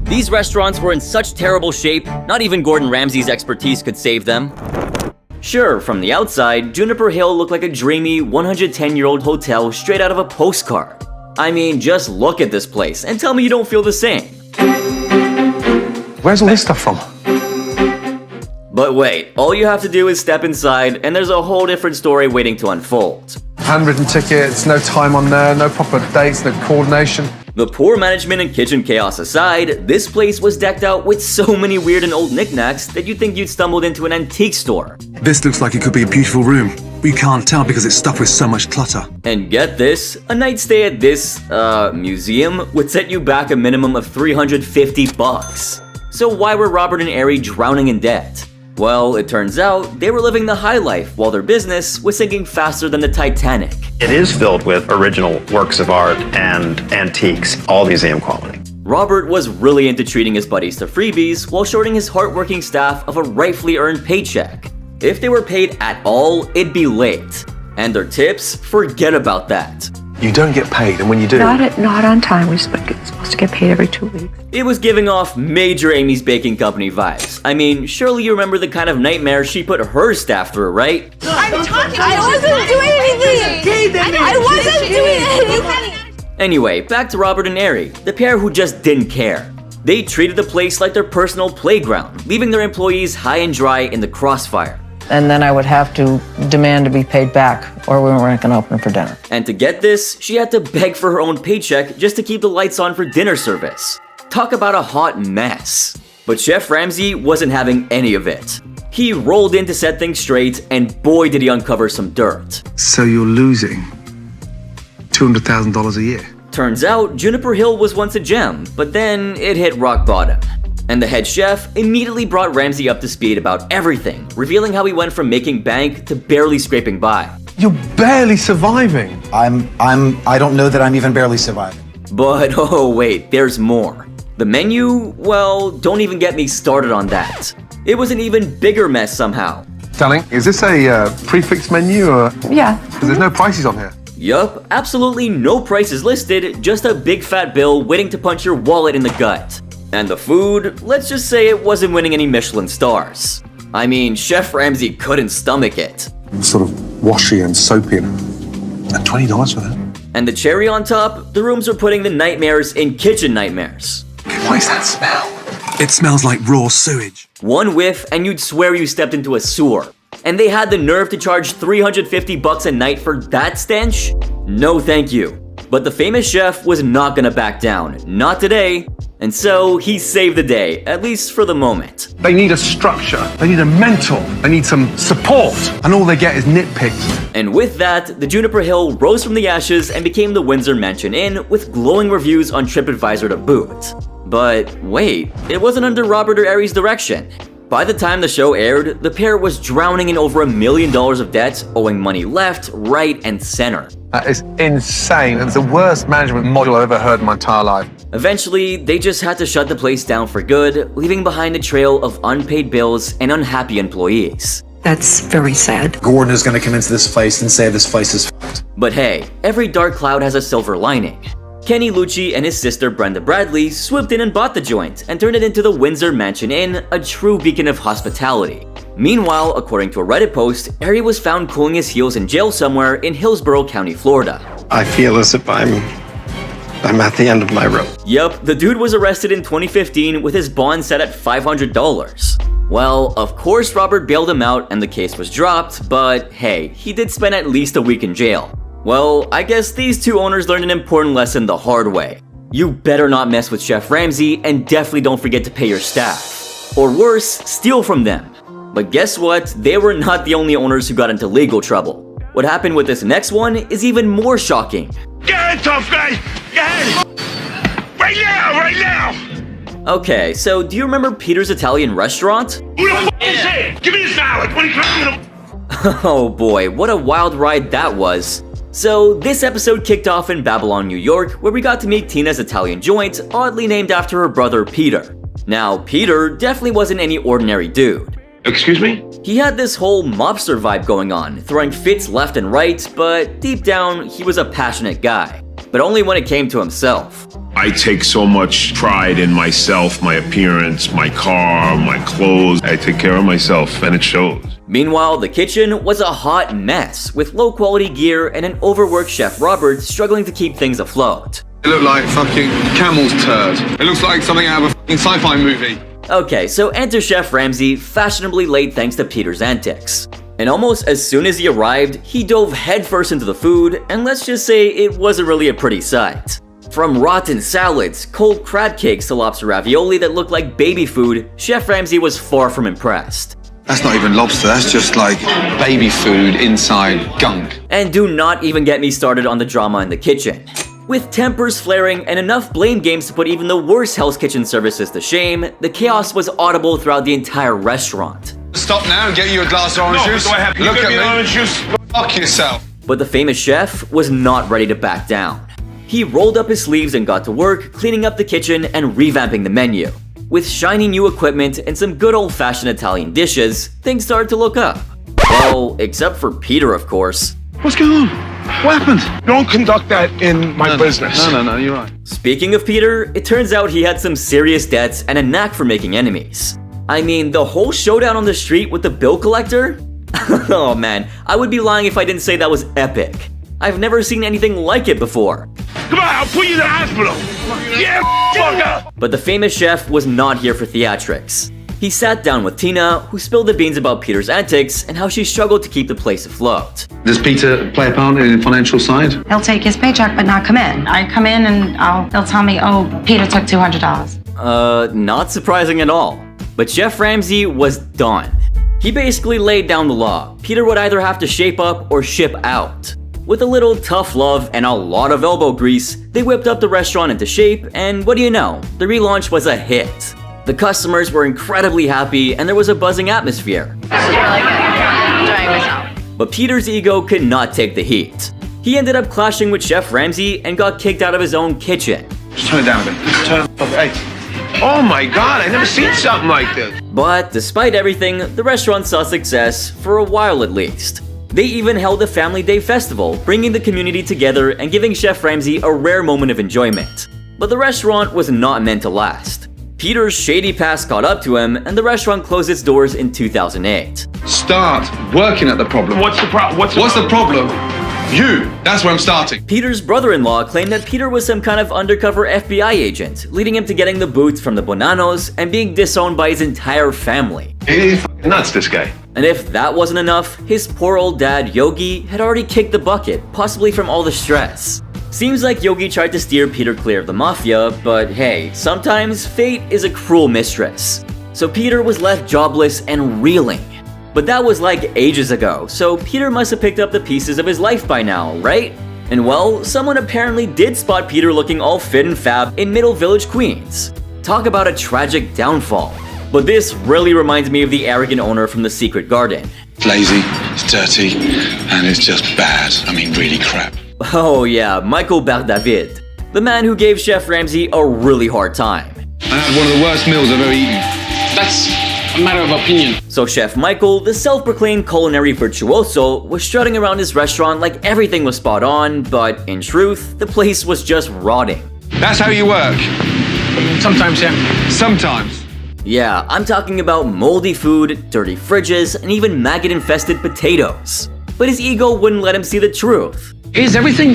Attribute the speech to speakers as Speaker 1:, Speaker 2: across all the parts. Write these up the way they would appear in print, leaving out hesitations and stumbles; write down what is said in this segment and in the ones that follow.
Speaker 1: These restaurants were in such terrible shape, not even Gordon Ramsay's expertise could save them. Sure, from the outside, Juniper Hill looked like a dreamy 110-year-old hotel straight out of a postcard. I mean, just look at this place and tell me you don't feel the same.
Speaker 2: Where's all this stuff from?
Speaker 1: But wait, all you have to do is step inside and there's a whole different story waiting to unfold.
Speaker 2: Handwritten tickets, no time on there, no proper dates, no coordination.
Speaker 1: The poor management and kitchen chaos aside, this place was decked out with so many weird and old knickknacks that you'd think you'd stumbled into an antique store.
Speaker 3: This looks like it could be a beautiful room. We can't tell because it's stuffed with so much clutter.
Speaker 1: And get this, a night stay at this, museum would set you back a minimum of $350. So why were Robert and Ari drowning in debt? Well, it turns out they were living the high life while their business was sinking faster than the Titanic.
Speaker 4: It is filled with original works of art and antiques, all museum quality.
Speaker 1: Robert was really into treating his buddies to freebies while shorting his hardworking staff of a rightfully earned paycheck. If they were paid at all, it'd be late. And their tips, forget about that.
Speaker 2: You don't get paid, and when you do...
Speaker 5: Not on time. We're supposed to get paid every 2 weeks.
Speaker 1: It was giving off major Amy's Baking Company vibes. I mean, surely you remember the kind of nightmare she put her staff through, right?
Speaker 6: I'm talking. I wasn't doing anything. I wasn't doing anything.
Speaker 1: Anyway, back to Robert and Ari, the pair who just didn't care. They treated the place like their personal playground, leaving their employees high and dry in the crossfire.
Speaker 7: And then I would have to demand to be paid back, or we weren't going to open for dinner.
Speaker 1: And to get this, she had to beg for her own paycheck just to keep the lights on for dinner service. Talk about a hot mess. But Chef Ramsay wasn't having any of it. He rolled in to set things straight, and boy did he uncover some dirt.
Speaker 3: So you're losing $200,000 a year?
Speaker 1: Turns out, Juniper Hill was once a gem, but then it hit rock bottom. And the head chef immediately brought Ramsay up to speed about everything, revealing how he went from making bank to barely scraping by.
Speaker 2: You're barely surviving.
Speaker 8: I don't know that I'm even barely surviving.
Speaker 1: But oh wait, there's more. The menu, well, don't even get me started on that. It was an even bigger mess somehow.
Speaker 2: Darling, is this a prefix menu or?
Speaker 5: Yeah.
Speaker 2: Because there's no prices on here.
Speaker 1: Yup, absolutely no prices listed, just a big fat bill waiting to punch your wallet in the gut. And the food, let's just say it wasn't winning any Michelin stars. I mean, Chef Ramsay couldn't stomach it.
Speaker 2: It's sort of washy and soapy and $20 for that.
Speaker 1: And the cherry on top, the rooms are putting the nightmares in kitchen nightmares.
Speaker 2: What is that smell?
Speaker 3: It smells like raw sewage.
Speaker 1: One whiff and you'd swear you stepped into a sewer. And they had the nerve to charge $350 a night for that stench? No thank you. But the famous chef was not gonna back down, not today. And so he saved the day, at least for the moment.
Speaker 2: They need a structure, they need a mentor, they need some support, and all they get is nitpicks.
Speaker 1: And with that, the Juniper Hill rose from the ashes and became the Windsor Mansion Inn with glowing reviews on TripAdvisor to boot. But wait, it wasn't under Robert or Ari's direction. By the time the show aired, the pair was drowning in over $1 million of debt, owing money left, right, and center.
Speaker 2: That is insane. It's the worst management model I've ever heard in my entire life.
Speaker 1: Eventually, they just had to shut the place down for good, leaving behind a trail of unpaid bills and unhappy employees.
Speaker 5: That's very sad.
Speaker 8: Gordon is going to come into this place and say this place is f***ed.
Speaker 1: But hey, every dark cloud has a silver lining. Kenny Lucci and his sister Brenda Bradley swooped in and bought the joint and turned it into the Windsor Mansion Inn, a true beacon of hospitality. Meanwhile, according to a Reddit post, Ari was found cooling his heels in jail somewhere in Hillsborough County, Florida.
Speaker 4: I feel as if I'm at the end of my rope.
Speaker 1: Yup, the dude was arrested in 2015 with his bond set at $500. Well, of course Robert bailed him out and the case was dropped, but hey, he did spend at least a week in jail. Well, I guess these two owners learned an important lesson the hard way. You better not mess with Chef Ramsay and definitely don't forget to pay your staff. Or worse, steal from them. But guess what? They were not the only owners who got into legal trouble. What happened with this next one is even more shocking.
Speaker 9: Get it, tough guy! Get it! Right now!
Speaker 1: Okay, so do you remember Peter's Italian restaurant?
Speaker 9: Who the f*** is it? Give me the salad! What are you trying to...
Speaker 1: Oh boy, what a wild ride that was. So this episode kicked off in Babylon, New York, where we got to meet Tina's Italian joint, oddly named after her brother Peter. Now, Peter definitely wasn't any ordinary dude.
Speaker 9: Excuse me?
Speaker 1: He had this whole mobster vibe going on, throwing fits left and right, but deep down, he was a passionate guy. but only when it came to himself.
Speaker 9: I take so much pride in myself, my appearance, my car, my clothes. I take care of myself, and it shows.
Speaker 1: Meanwhile, the kitchen was a hot mess, with low-quality gear and an overworked Chef Robert struggling to keep things afloat.
Speaker 2: It looked like fucking camel's turd. It looks like something out of a fucking sci-fi movie.
Speaker 1: Okay, so enter Chef Ramsay, fashionably late thanks to Peter's antics. And almost as soon as he arrived, he dove headfirst into the food, and let's just say it wasn't really a pretty sight. From rotten salads, cold crab cakes to lobster ravioli that looked like baby food, Chef Ramsay was far from impressed.
Speaker 2: That's not even lobster, that's just like baby food inside gunk.
Speaker 1: And do not even get me started on the drama in the kitchen. With tempers flaring and enough blame games to put even the worst Hell's Kitchen services to shame, the chaos was audible throughout the entire restaurant.
Speaker 2: Stop now and get you a glass of orange juice.
Speaker 9: Do I have
Speaker 2: Look at me.
Speaker 9: orange juice?
Speaker 2: Fuck yourself.
Speaker 1: But the famous chef was not ready to back down. He rolled up his sleeves and got to work cleaning up the kitchen and revamping the menu. With shiny new equipment and some good old-fashioned Italian dishes, things started to look up. Well, except for Peter, of course.
Speaker 2: What's going on? What happened?
Speaker 9: Don't conduct that in my business.
Speaker 2: No, you're right.
Speaker 1: Speaking of Peter, it turns out he had some serious debts and a knack for making enemies. I mean, the whole showdown on the street with the bill collector? Oh man, I would be lying if I didn't say that was epic. I've never seen anything like it before.
Speaker 9: Come on, I'll put you in the hospital. Yeah, fucker.
Speaker 1: But the famous chef was not here for theatrics. He sat down with Tina, who spilled the beans about Peter's antics and how she struggled to keep the place afloat.
Speaker 3: Does Peter play a part in the financial side?
Speaker 10: He'll take his paycheck but not come in. I come in and they'll tell me, oh, Peter took $200.
Speaker 1: Not surprising at all. But Chef Ramsay was done. He basically laid down the law. Peter would either have to shape up or ship out. With a little tough love and a lot of elbow grease, they whipped up the restaurant into shape, and what do you know, the relaunch was a hit. The customers were incredibly happy and there was a buzzing atmosphere. But Peter's ego could not take the heat. He ended up clashing with Chef Ramsay and got kicked out of his own kitchen.
Speaker 2: Just turn it down a bit. Turn it up. Hey.
Speaker 9: Oh my God, I never seen something like this.
Speaker 1: But despite everything, the restaurant saw success, for a while at least. They even held a Family Day festival, bringing the community together and giving Chef Ramsay a rare moment of enjoyment. But the restaurant was not meant to last. Peter's shady past caught up to him, and the restaurant closed its doors in 2008.
Speaker 2: Start working at the problem.
Speaker 9: What's the problem?
Speaker 2: What's the problem? You! That's where I'm starting.
Speaker 1: Peter's brother-in-law claimed that Peter was some kind of undercover FBI agent, leading him to getting the boots from the Bonanos and being disowned by his entire family.
Speaker 2: He's fucking nuts, this guy.
Speaker 1: And if that wasn't enough, his poor old dad, Yogi, had already kicked the bucket, possibly from all the stress. Seems like Yogi tried to steer Peter clear of the mafia, but hey, sometimes fate is a cruel mistress. So Peter was left jobless and reeling. But that was like ages ago, so Peter must have picked up the pieces of his life by now, right? And well, someone apparently did spot Peter looking all fit and fab in Middle Village, Queens. Talk about a tragic downfall. But this really reminds me of the arrogant owner from The Secret Garden.
Speaker 2: It's lazy, it's dirty, and it's just bad. I mean, really crap.
Speaker 1: Oh yeah, Michael Bardavid. The man who gave Chef Ramsay a really hard time.
Speaker 2: I had one of the worst meals I've ever eaten. That's a matter of opinion.
Speaker 1: So Chef Michael, the self-proclaimed culinary virtuoso, was strutting around his restaurant like everything was spot on, but in truth, the place was just rotting.
Speaker 2: That's how you work. Sometimes, yeah. Sometimes.
Speaker 1: Yeah, I'm talking about moldy food, dirty fridges, and even maggot-infested potatoes. But his ego wouldn't let him see the truth.
Speaker 8: Is everything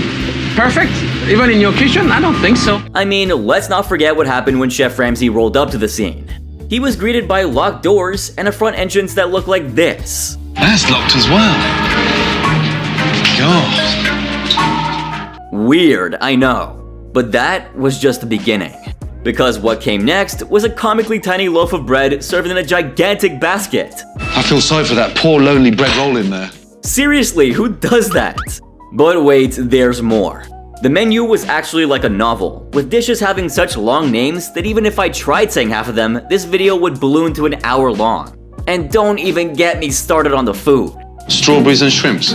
Speaker 8: perfect? Even in your kitchen? I don't think so.
Speaker 1: I mean, let's not forget what happened when Chef Ramsay rolled up to the scene. He was greeted by locked doors and a front entrance that looked like this.
Speaker 2: That's locked as well. God.
Speaker 1: Weird, I know. But that was just the beginning. Because what came next was a comically tiny loaf of bread served in a gigantic basket.
Speaker 2: I feel sorry for that poor lonely bread roll in there.
Speaker 1: Seriously, who does that? But wait, there's more. The menu was actually like a novel, with dishes having such long names that even if I tried saying half of them, this video would balloon to an hour long. And don't even get me started on the food.
Speaker 2: Strawberries and shrimps.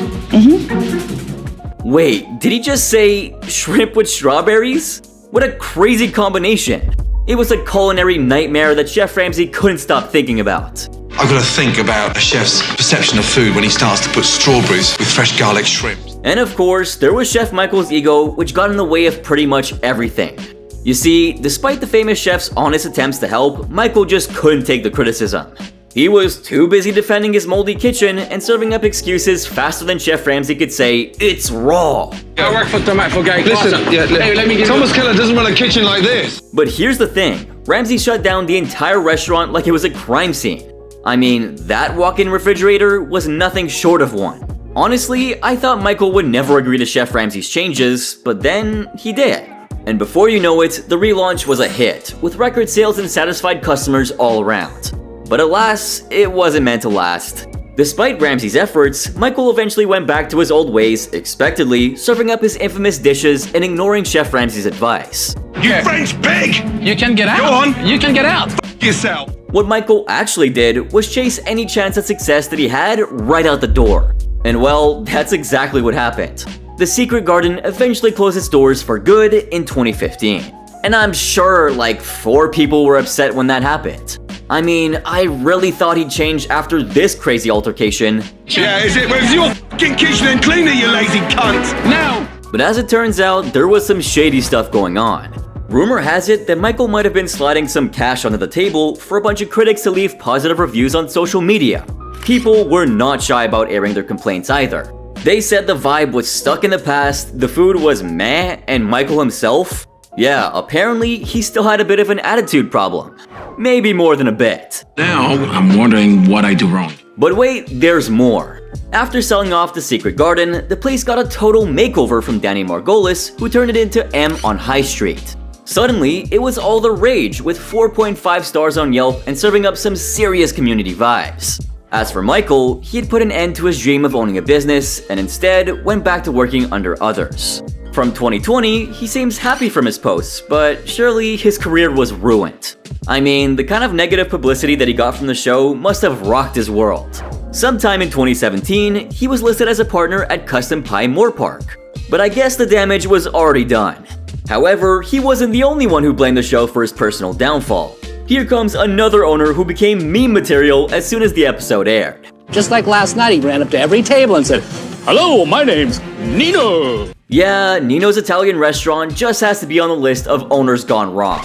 Speaker 1: Wait, did he just say shrimp with strawberries? What a crazy combination. It was a culinary nightmare that Chef Ramsay couldn't stop thinking about.
Speaker 3: I've got to think about a chef's perception of food when he starts to put strawberries with fresh garlic shrimp.
Speaker 1: And of course, there was Chef Michael's ego, which got in the way of pretty much everything. You see, despite the famous chef's honest attempts to help, Michael just couldn't take the criticism. He was too busy defending his moldy kitchen and serving up excuses faster than Chef Ramsay could say, "It's raw."
Speaker 8: I work for Gay.
Speaker 3: Listen,
Speaker 8: Hey, let me give
Speaker 3: Thomas Keller doesn't run a kitchen like this.
Speaker 1: But here's the thing, Ramsay shut down the entire restaurant like it was a crime scene. I mean, that walk-in refrigerator was nothing short of one. Honestly, I thought Michael would never agree to Chef Ramsay's changes, but then he did. And before you know it, the relaunch was a hit, with record sales and satisfied customers all around. But alas, it wasn't meant to last. Despite Ramsay's efforts, Michael eventually went back to his old ways, expectedly serving up his infamous dishes and ignoring Chef Ramsay's advice.
Speaker 2: You French pig!
Speaker 8: You can get out.
Speaker 2: Go on.
Speaker 8: You can get out.
Speaker 2: F yourself.
Speaker 1: What Michael actually did was chase any chance at success that he had right out the door. And well, that's exactly what happened. The Secret Garden eventually closed its doors for good in 2015. And I'm sure like 4 people were upset when that happened. I mean, I really thought he'd change after this crazy altercation.
Speaker 2: Yeah, is it? Where's your fucking kitchen and cleaner, you lazy cunt?
Speaker 8: Now.
Speaker 1: But as it turns out, there was some shady stuff going on. Rumor has it that Michael might have been sliding some cash onto the table for a bunch of critics to leave positive reviews on social media. People were not shy about airing their complaints either. They said the vibe was stuck in the past, the food was meh, and Michael himself? Yeah, apparently he still had a bit of an attitude problem. Maybe more than a bit.
Speaker 8: Now I'm wondering what I do wrong.
Speaker 1: But wait, there's more. After selling off the Secret Garden, the place got a total makeover from Danny Margolis, who turned it into M on High Street. Suddenly, it was all the rage, with 4.5 stars on Yelp and serving up some serious community vibes. As for Michael, he had put an end to his dream of owning a business and instead went back to working under others. From 2020, he seems happy from his posts, but surely his career was ruined. I mean, the kind of negative publicity that he got from the show must have rocked his world. Sometime in 2017, he was listed as a partner at Custom Pie Moore Park, but I guess the damage was already done. However, he wasn't the only one who blamed the show for his personal downfall. Here comes another owner who became meme material as soon as the episode aired.
Speaker 11: Just like last night, he ran up to every table and said, "Hello, my name's Nino."
Speaker 1: Yeah, Nino's Italian restaurant just has to be on the list of owners gone wrong.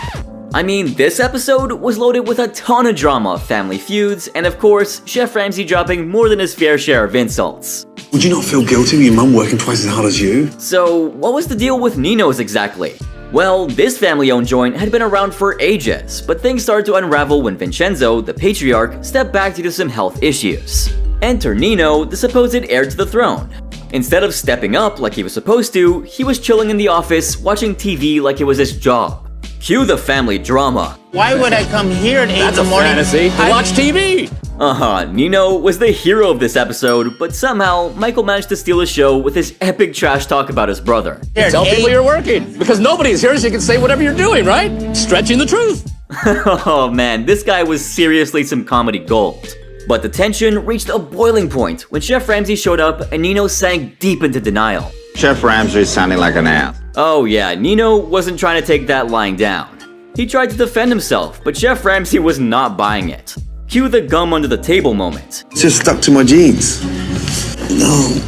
Speaker 1: I mean, this episode was loaded with a ton of drama, family feuds, and of course, Chef Ramsay dropping more than his fair share of insults.
Speaker 3: Would you not feel guilty with your mum working twice as hard as you?
Speaker 1: So, what was the deal with Nino's exactly? Well, this family-owned joint had been around for ages, but things started to unravel when Vincenzo, the patriarch, stepped back due to some health issues. Enter Nino, the supposed heir to the throne. Instead of stepping up like he was supposed to, he was chilling in the office, watching TV like it was his job. Cue the family drama.
Speaker 11: Why would I come here at 8 in the morning? That's a fantasy. To watch TV.
Speaker 1: Nino was the hero of this episode, but somehow Michael managed to steal the show with his epic trash talk about his brother.
Speaker 11: Tell people you're working, because nobody's here, so you can say whatever you're doing, right? Stretching the truth.
Speaker 1: Oh man, this guy was seriously some comedy gold. But the tension reached a boiling point when Chef Ramsay showed up and Nino sank deep into denial.
Speaker 12: Chef Ramsay's sounding like an ass.
Speaker 1: Oh yeah, Nino wasn't trying to take that lying down. He tried to defend himself, but Chef Ramsay was not buying it. Cue the gum under the table moment.
Speaker 3: It's just stuck to my jeans. No.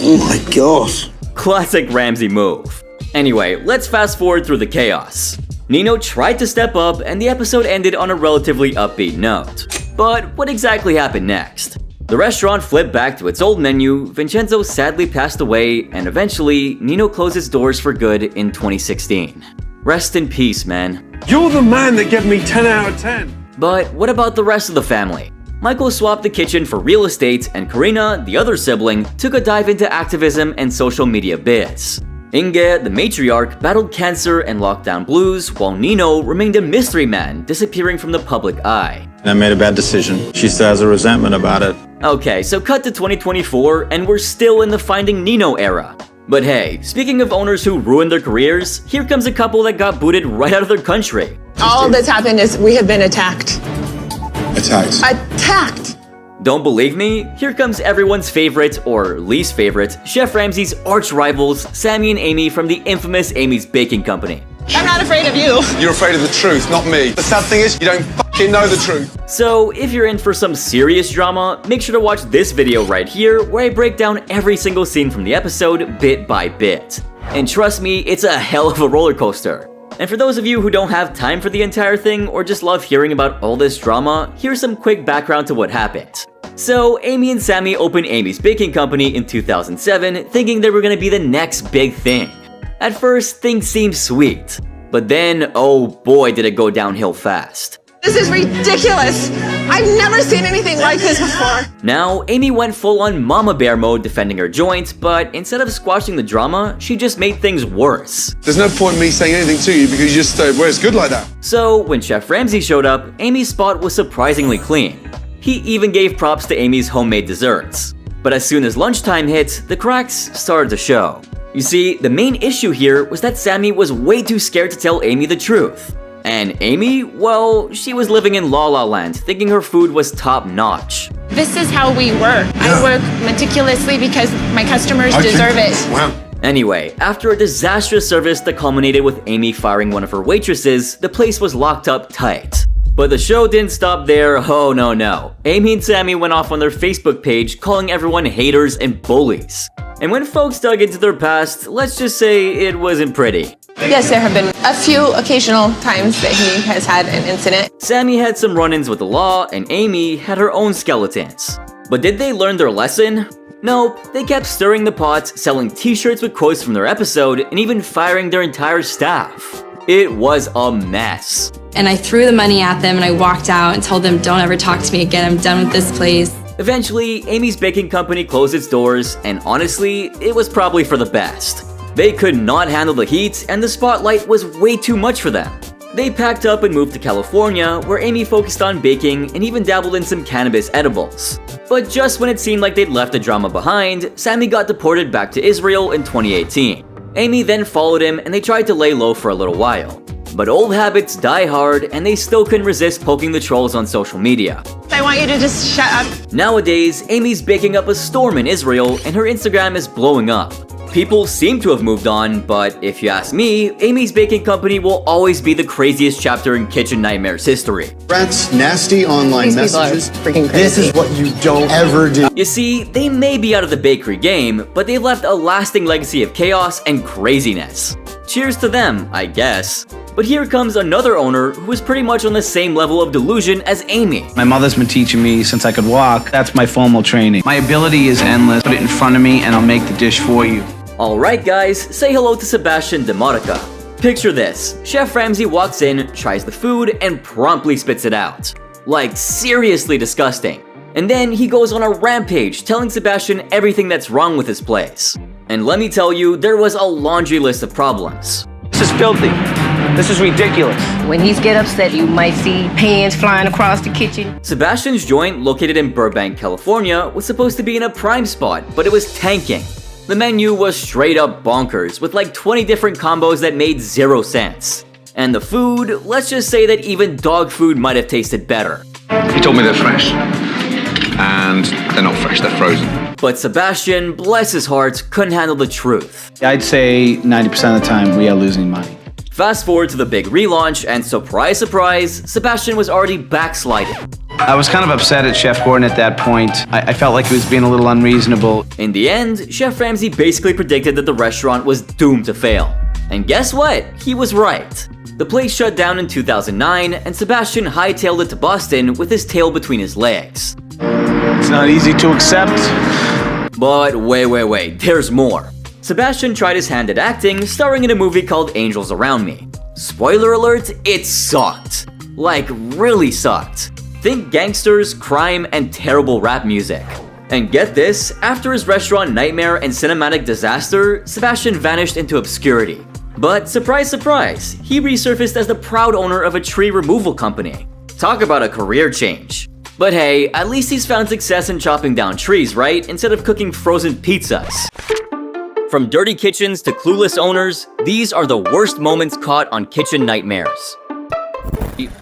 Speaker 3: Oh my gosh.
Speaker 1: Classic Ramsay move. Anyway, let's fast forward through the chaos. Nino tried to step up and the episode ended on a relatively upbeat note. But what exactly happened next? The restaurant flipped back to its old menu, Vincenzo sadly passed away, and eventually, Nino closed its doors for good in 2016. Rest in peace, man.
Speaker 2: You're the man that gave me 10 out of 10.
Speaker 1: But what about the rest of the family? Michael swapped the kitchen for real estate, and Karina, the other sibling, took a dive into activism and social media biz. Inge, the matriarch, battled cancer and lockdown blues, while Nino remained a mystery man, disappearing from the public eye.
Speaker 12: I made a bad decision. She still has a resentment about it.
Speaker 1: Okay, so cut to 2024, and we're still in the Finding Nino era. But hey, speaking of owners who ruined their careers, here comes a couple that got booted right out of their country.
Speaker 6: All that's happened is we have been attacked.
Speaker 3: Attacked.
Speaker 6: Attacked!
Speaker 1: Don't believe me? Here comes everyone's favorite, or least favorite, Chef Ramsay's arch rivals, Sammy and Amy from the infamous Amy's Baking Company.
Speaker 6: I'm not afraid of you.
Speaker 3: You're afraid of the truth, not me. The sad thing is, you don't
Speaker 2: You know the truth.
Speaker 1: So if you're in for some serious drama, make sure to watch this video right here where I break down every single scene from the episode bit by bit. And trust me, it's a hell of a roller coaster. And for those of you who don't have time for the entire thing or just love hearing about all this drama, here's some quick background to what happened. So Amy and Sammy opened Amy's baking company in 2007 thinking they were gonna be the next big thing. At first, things seemed sweet. But then, oh boy did it go downhill fast.
Speaker 6: This is ridiculous. I've never seen anything like this before.
Speaker 1: Now, Amy went full-on mama bear mode defending her joint, but instead of squashing the drama, she just made things worse.
Speaker 2: There's no point in me saying anything to you because you just well, it's good like that.
Speaker 1: So, when Chef Ramsay showed up, Amy's spot was surprisingly clean. He even gave props to Amy's homemade desserts. But as soon as lunchtime hit, the cracks started to show. You see, the main issue here was that Sammy was way too scared to tell Amy the truth. And Amy, well, she was living in La La Land, thinking her food was top-notch.
Speaker 6: This is how we work. I work meticulously because my customers deserve it.
Speaker 2: Wow.
Speaker 1: Anyway, after a disastrous service that culminated with Amy firing one of her waitresses, the place was locked up tight. But the show didn't stop there, oh no. Amy and Sammy went off on their Facebook page calling everyone haters and bullies. And when folks dug into their past, let's just say it wasn't pretty.
Speaker 6: Yes, there have been a few occasional times that he has had an incident.
Speaker 1: Sammy had some run-ins with the law, and Amy had her own skeletons. But did they learn their lesson? Nope, they kept stirring the pot, selling t-shirts with quotes from their episode, and even firing their entire staff. It was a mess.
Speaker 13: And I threw the money at them and I walked out and told them, don't ever talk to me again, I'm done with this place.
Speaker 1: Eventually, Amy's baking company closed its doors, and honestly, it was probably for the best. They could not handle the heat, and the spotlight was way too much for them. They packed up and moved to California, where Amy focused on baking and even dabbled in some cannabis edibles. But just when it seemed like they'd left the drama behind, Sammy got deported back to Israel in 2018. Amy then followed him and they tried to lay low for a little while. But old habits die hard, and they still couldn't resist poking the trolls on social media.
Speaker 6: I want you to just shut up.
Speaker 1: Nowadays, Amy's baking up a storm in Israel and her Instagram is blowing up. People seem to have moved on, but if you ask me, Amy's baking company will always be the craziest chapter in Kitchen Nightmares history.
Speaker 14: Rats, nasty online messages.
Speaker 6: Freaking crazy.
Speaker 14: This is what you don't ever do.
Speaker 1: You see, they may be out of the bakery game, but they've left a lasting legacy of chaos and craziness. Cheers to them, I guess. But here comes another owner who is pretty much on the same level of delusion as Amy.
Speaker 8: My mother's been teaching me since I could walk. That's my formal training. My ability is endless. Put it in front of me and I'll make the dish for you.
Speaker 1: Alright guys, say hello to Sebastian DeModica. Picture this, Chef Ramsay walks in, tries the food, and promptly spits it out. Like, seriously disgusting. And then he goes on a rampage telling Sebastian everything that's wrong with his place. And let me tell you, there was a laundry list of problems.
Speaker 8: This is filthy. This is ridiculous.
Speaker 15: When he's get upset, you might see pans flying across the kitchen.
Speaker 1: Sebastian's joint, located in Burbank, California, was supposed to be in a prime spot, but it was tanking. The menu was straight up bonkers, with like 20 different combos that made 0 sense. And the food, let's just say that even dog food might have tasted better.
Speaker 3: He told me they're fresh. And they're not fresh, they're frozen.
Speaker 1: But Sebastian, bless his heart, couldn't handle the truth.
Speaker 8: I'd say 90% of the time we are losing money.
Speaker 1: Fast forward to the big relaunch, and surprise, surprise, Sebastian was already backsliding.
Speaker 8: I was kind of upset at Chef Gordon at that point. I felt like he was being a little unreasonable.
Speaker 1: In the end, Chef Ramsay basically predicted that the restaurant was doomed to fail. And guess what? He was right. The place shut down in 2009, and Sebastian hightailed it to Boston with his tail between his legs.
Speaker 8: It's not easy to accept.
Speaker 1: But wait, there's more. Sebastian tried his hand at acting, starring in a movie called Angels Around Me. Spoiler alert, it sucked. Like, really sucked. Think gangsters, crime, and terrible rap music. And get this, after his restaurant nightmare and cinematic disaster, Sebastian vanished into obscurity. But surprise, surprise, he resurfaced as the proud owner of a tree removal company. Talk about a career change. But hey, at least he's found success in chopping down trees, right? Instead of cooking frozen pizzas. From dirty kitchens to clueless owners, these are the worst moments caught on Kitchen Nightmares.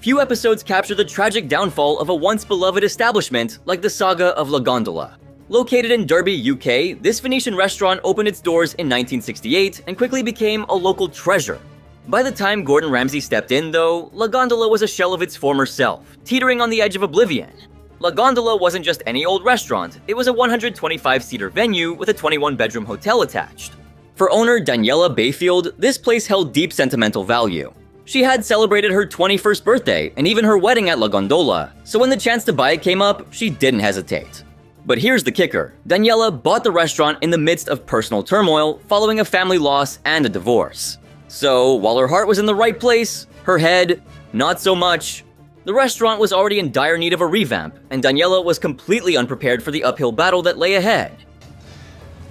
Speaker 1: Few episodes capture the tragic downfall of a once beloved establishment like the saga of La Gondola. Located in Derby, UK, this Venetian restaurant opened its doors in 1968 and quickly became a local treasure. By the time Gordon Ramsay stepped in, though, La Gondola was a shell of its former self, teetering on the edge of oblivion. La Gondola wasn't just any old restaurant, it was a 125-seater venue with a 21-bedroom hotel attached. For owner Daniela Bayfield, this place held deep sentimental value. She had celebrated her 21st birthday and even her wedding at La Gondola, so when the chance to buy it came up, she didn't hesitate. But here's the kicker. Daniela bought the restaurant in the midst of personal turmoil following a family loss and a divorce. So, while her heart was in the right place, her head, not so much. The restaurant was already in dire need of a revamp, and Daniela was completely unprepared for the uphill battle that lay ahead.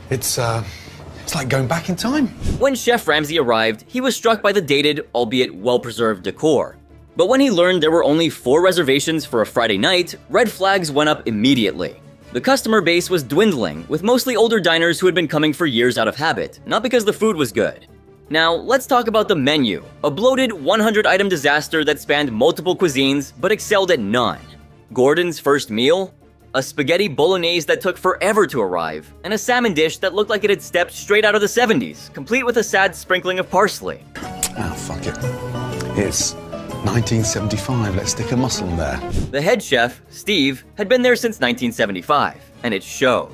Speaker 2: It's like going back in time.
Speaker 1: When Chef Ramsay arrived, he was struck by the dated, albeit well-preserved decor. But when he learned there were only 4 reservations for a Friday night, red flags went up immediately. The customer base was dwindling, with mostly older diners who had been coming for years out of habit, not because the food was good. Now, let's talk about the menu, a bloated 100-item disaster that spanned multiple cuisines but excelled at none. Gordon's first meal? A spaghetti bolognese that took forever to arrive, and a salmon dish that looked like it had stepped straight out of the 70s, complete with a sad sprinkling of parsley.
Speaker 3: Oh, fuck it. It's 1975, let's stick a muscle in there.
Speaker 1: The head chef, Steve, had been there since 1975, and it showed.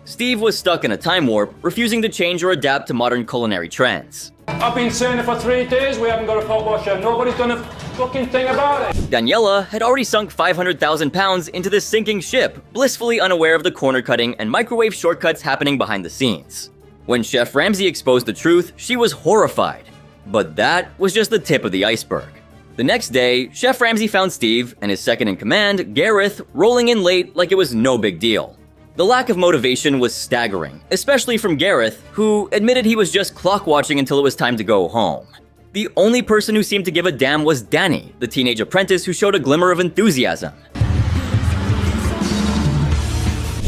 Speaker 1: Steve was stuck in a time warp, refusing to change or adapt to modern culinary trends.
Speaker 11: I've been saying it for 3 days, we haven't got a pot washer. Nobody's done a fucking thing about it.
Speaker 1: Daniela had already sunk 500,000 pounds into this sinking ship, blissfully unaware of the corner cutting and microwave shortcuts happening behind the scenes. When Chef Ramsay exposed the truth, she was horrified. But that was just the tip of the iceberg. The next day, Chef Ramsay found Steve and his second-in-command, Gareth, rolling in late like it was no big deal. The lack of motivation was staggering, especially from Gareth, who admitted he was just clock-watching until it was time to go home. The only person who seemed to give a damn was Danny, the teenage apprentice who showed a glimmer of enthusiasm.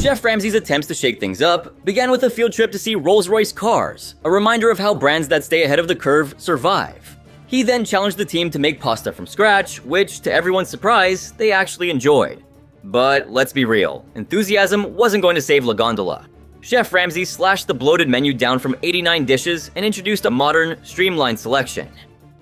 Speaker 1: Chef Ramsay's attempts to shake things up began with a field trip to see Rolls-Royce cars, a reminder of how brands that stay ahead of the curve survive. He then challenged the team to make pasta from scratch, which, to everyone's surprise, they actually enjoyed. But let's be real, enthusiasm wasn't going to save La Gondola. Chef Ramsay slashed the bloated menu down from 89 dishes and introduced a modern, streamlined selection.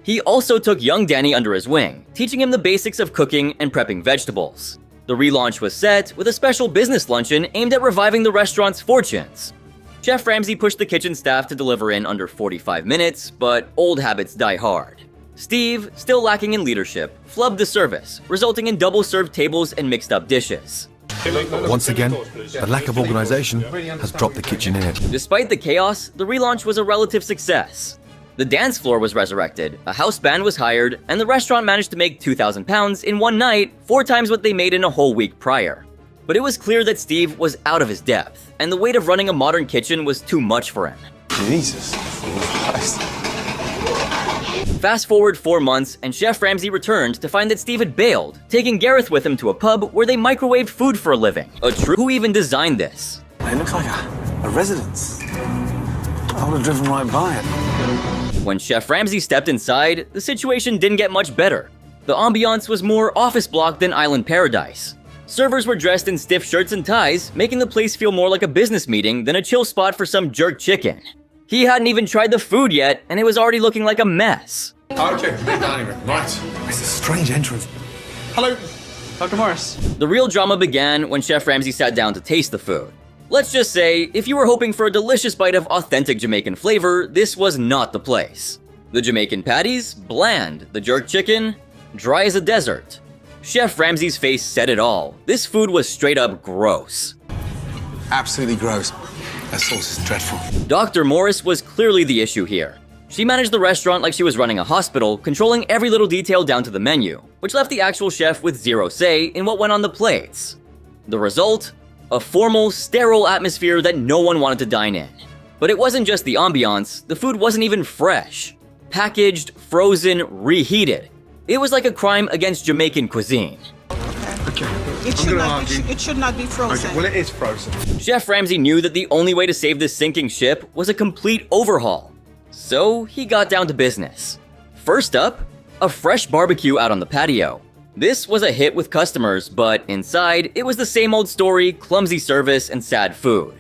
Speaker 1: He also took young Danny under his wing, teaching him the basics of cooking and prepping vegetables. The relaunch was set with a special business luncheon aimed at reviving the restaurant's fortunes. Chef Ramsay pushed the kitchen staff to deliver in under 45 minutes, but old habits die hard. Steve, still lacking in leadership, flubbed the service, resulting in double-served tables and mixed-up dishes.
Speaker 3: Once again, the lack of organisation has dropped the KitchenAid.
Speaker 1: Despite the chaos, the relaunch was a relative success. The dance floor was resurrected, a house band was hired, and the restaurant managed to make £2,000 in one night, 4 times what they made in a whole week prior. But it was clear that Steve was out of his depth, and the weight of running a modern kitchen was too much for him.
Speaker 14: Jesus Christ.
Speaker 1: Fast forward 4 months, and Chef Ramsay returned to find that Steve had bailed, taking Gareth with him to a pub where they microwaved food for a living. Who even designed this?
Speaker 3: It looks like a residence. I would have driven right by it.
Speaker 1: When Chef Ramsay stepped inside, the situation didn't get much better. The ambiance was more office block than island paradise. Servers were dressed in stiff shirts and ties, making the place feel more like a business meeting than a chill spot for some jerk chicken. He hadn't even tried the food yet, and it was already looking like a mess.
Speaker 2: Okay, dining room. Right.
Speaker 3: It's a strange entrance.
Speaker 2: Hello.
Speaker 8: Dr. Morris.
Speaker 1: The real drama began when Chef Ramsay sat down to taste the food. Let's just say, if you were hoping for a delicious bite of authentic Jamaican flavor, this was not the place. The Jamaican patties? Bland. The jerk chicken? Dry as a desert. Chef Ramsay's face said it all. This food was straight up gross.
Speaker 3: Absolutely gross. That sauce is dreadful.
Speaker 1: Dr. Morris was clearly the issue here. She managed the restaurant like she was running a hospital, controlling every little detail down to the menu, which left the actual chef with zero say in what went on the plates. The result? A formal, sterile atmosphere that no one wanted to dine in. But it wasn't just the ambiance, the food wasn't even fresh. Packaged, frozen, reheated. It was like a crime against Jamaican cuisine.
Speaker 2: Okay.
Speaker 16: It should not be frozen.
Speaker 2: Okay, well, it is frozen.
Speaker 1: Chef Ramsay knew that the only way to save this sinking ship was a complete overhaul. So he got down to business. First up, a fresh barbecue out on the patio. This was a hit with customers, but inside, it was the same old story, clumsy service, and sad food.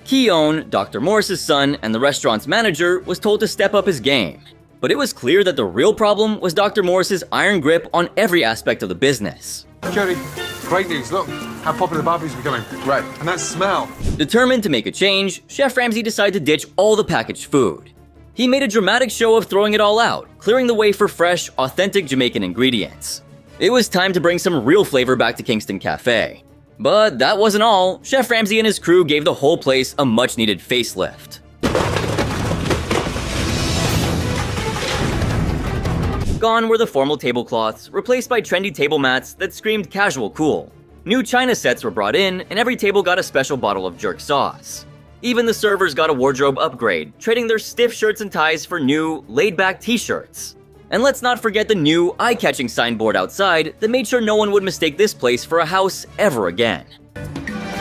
Speaker 1: Keon, Dr. Morris's son and the restaurant's manager, was told to step up his game. But it was clear that the real problem was Dr. Morris's iron grip on every aspect of the business.
Speaker 2: Jerry, great news. Look how popular barbecues are becoming. Right. And that smell.
Speaker 1: Determined to make a change, Chef Ramsay decided to ditch all the packaged food. He made a dramatic show of throwing it all out, clearing the way for fresh, authentic Jamaican ingredients. It was time to bring some real flavor back to Kingston Cafe. But that wasn't all. Chef Ramsay and his crew gave the whole place a much-needed facelift. Gone were the formal tablecloths, replaced by trendy table mats that screamed casual cool. New china sets were brought in, and every table got a special bottle of jerk sauce. Even the servers got a wardrobe upgrade, trading their stiff shirts and ties for new, laid-back t-shirts. And let's not forget the new, eye-catching signboard outside that made sure no one would mistake this place for a house ever again.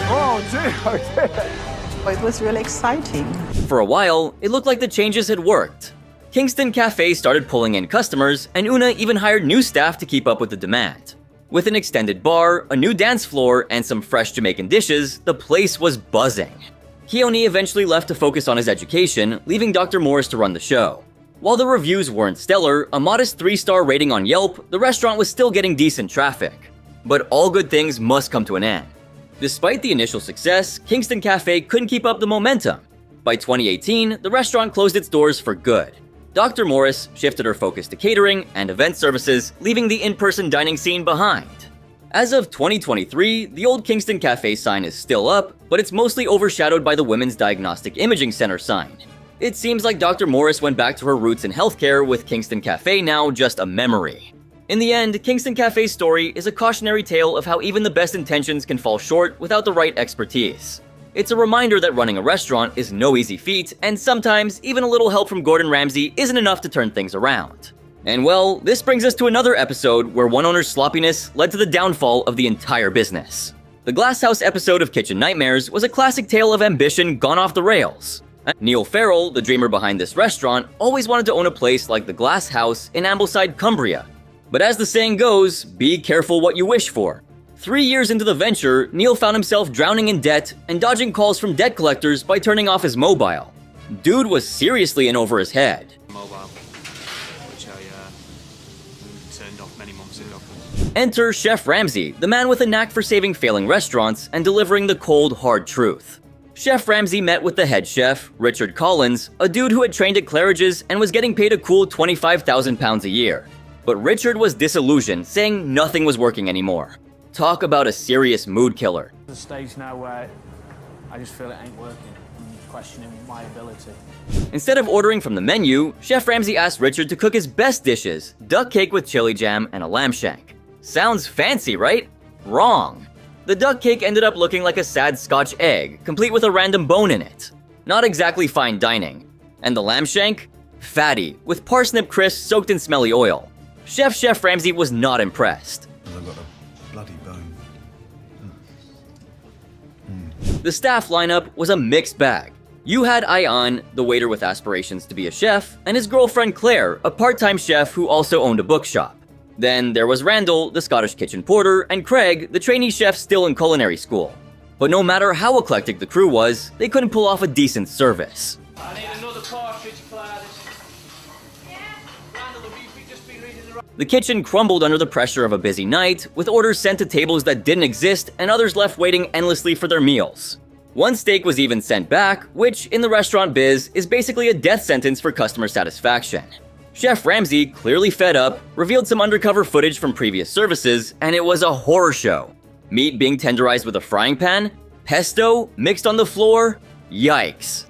Speaker 2: Oh dear.
Speaker 16: It was really exciting.
Speaker 1: For a while, it looked like the changes had worked. Kingston Cafe started pulling in customers, and Una even hired new staff to keep up with the demand. With an extended bar, a new dance floor, and some fresh Jamaican dishes, the place was buzzing. Keone eventually left to focus on his education, leaving Dr. Morris to run the show. While the reviews weren't stellar, a modest 3-star rating on Yelp, the restaurant was still getting decent traffic. But all good things must come to an end. Despite the initial success, Kingston Cafe couldn't keep up the momentum. By 2018, the restaurant closed its doors for good. Dr. Morris shifted her focus to catering and event services, leaving the in-person dining scene behind. As of 2023, the old Kingston Cafe sign is still up, but it's mostly overshadowed by the Women's Diagnostic Imaging Center sign. It seems like Dr. Morris went back to her roots in healthcare, with Kingston Cafe now just a memory. In the end, Kingston Cafe's story is a cautionary tale of how even the best intentions can fall short without the right expertise. It's a reminder that running a restaurant is no easy feat, and sometimes even a little help from Gordon Ramsay isn't enough to turn things around. And well, this brings us to another episode where one owner's sloppiness led to the downfall of the entire business. The Glass House episode of Kitchen Nightmares was a classic tale of ambition gone off the rails. Neil Farrell, the dreamer behind this restaurant, always wanted to own a place like the Glass House in Ambleside, Cumbria. But as the saying goes, be careful what you wish for. 3 years into the venture, Neil found himself drowning in debt and dodging calls from debt collectors by turning off his mobile. Dude was seriously in over his head.
Speaker 14: Which I turned off many months ago.
Speaker 1: Enter Chef Ramsay, the man with a knack for saving failing restaurants and delivering the cold, hard truth. Chef Ramsay met with the head chef, Richard Collins, a dude who had trained at Claridge's and was getting paid a cool £25,000 a year. But Richard was disillusioned, saying nothing was working anymore. Talk about a serious mood killer.
Speaker 11: There's a stage now where I just feel it ain't working. I'm questioning my ability.
Speaker 1: Instead of ordering from the menu, Chef Ramsay asked Richard to cook his best dishes, duck cake with chili jam and a lamb shank. Sounds fancy, right? Wrong. The duck cake ended up looking like a sad Scotch egg, complete with a random bone in it. Not exactly fine dining. And the lamb shank? Fatty, with parsnip crisps soaked in smelly oil. Chef Ramsay was not impressed.
Speaker 2: I've got a bloody bone.
Speaker 1: The staff lineup was a mixed bag. You had Ian, the waiter with aspirations to be a chef, and his girlfriend Claire, a part-time chef who also owned a bookshop. Then there was Randall, the Scottish kitchen porter, and Craig, the trainee chef still in culinary school. But no matter how eclectic the crew was, they couldn't pull off a decent service.
Speaker 11: I need another partridge, Claire.
Speaker 1: The kitchen crumbled under the pressure of a busy night, with orders sent to tables that didn't exist and others left waiting endlessly for their meals. One steak was even sent back, which, in the restaurant biz, is basically a death sentence for customer satisfaction. Chef Ramsay, clearly fed up, revealed some undercover footage from previous services, and it was a horror show. Meat being tenderized with a frying pan, pesto mixed on the floor, yikes.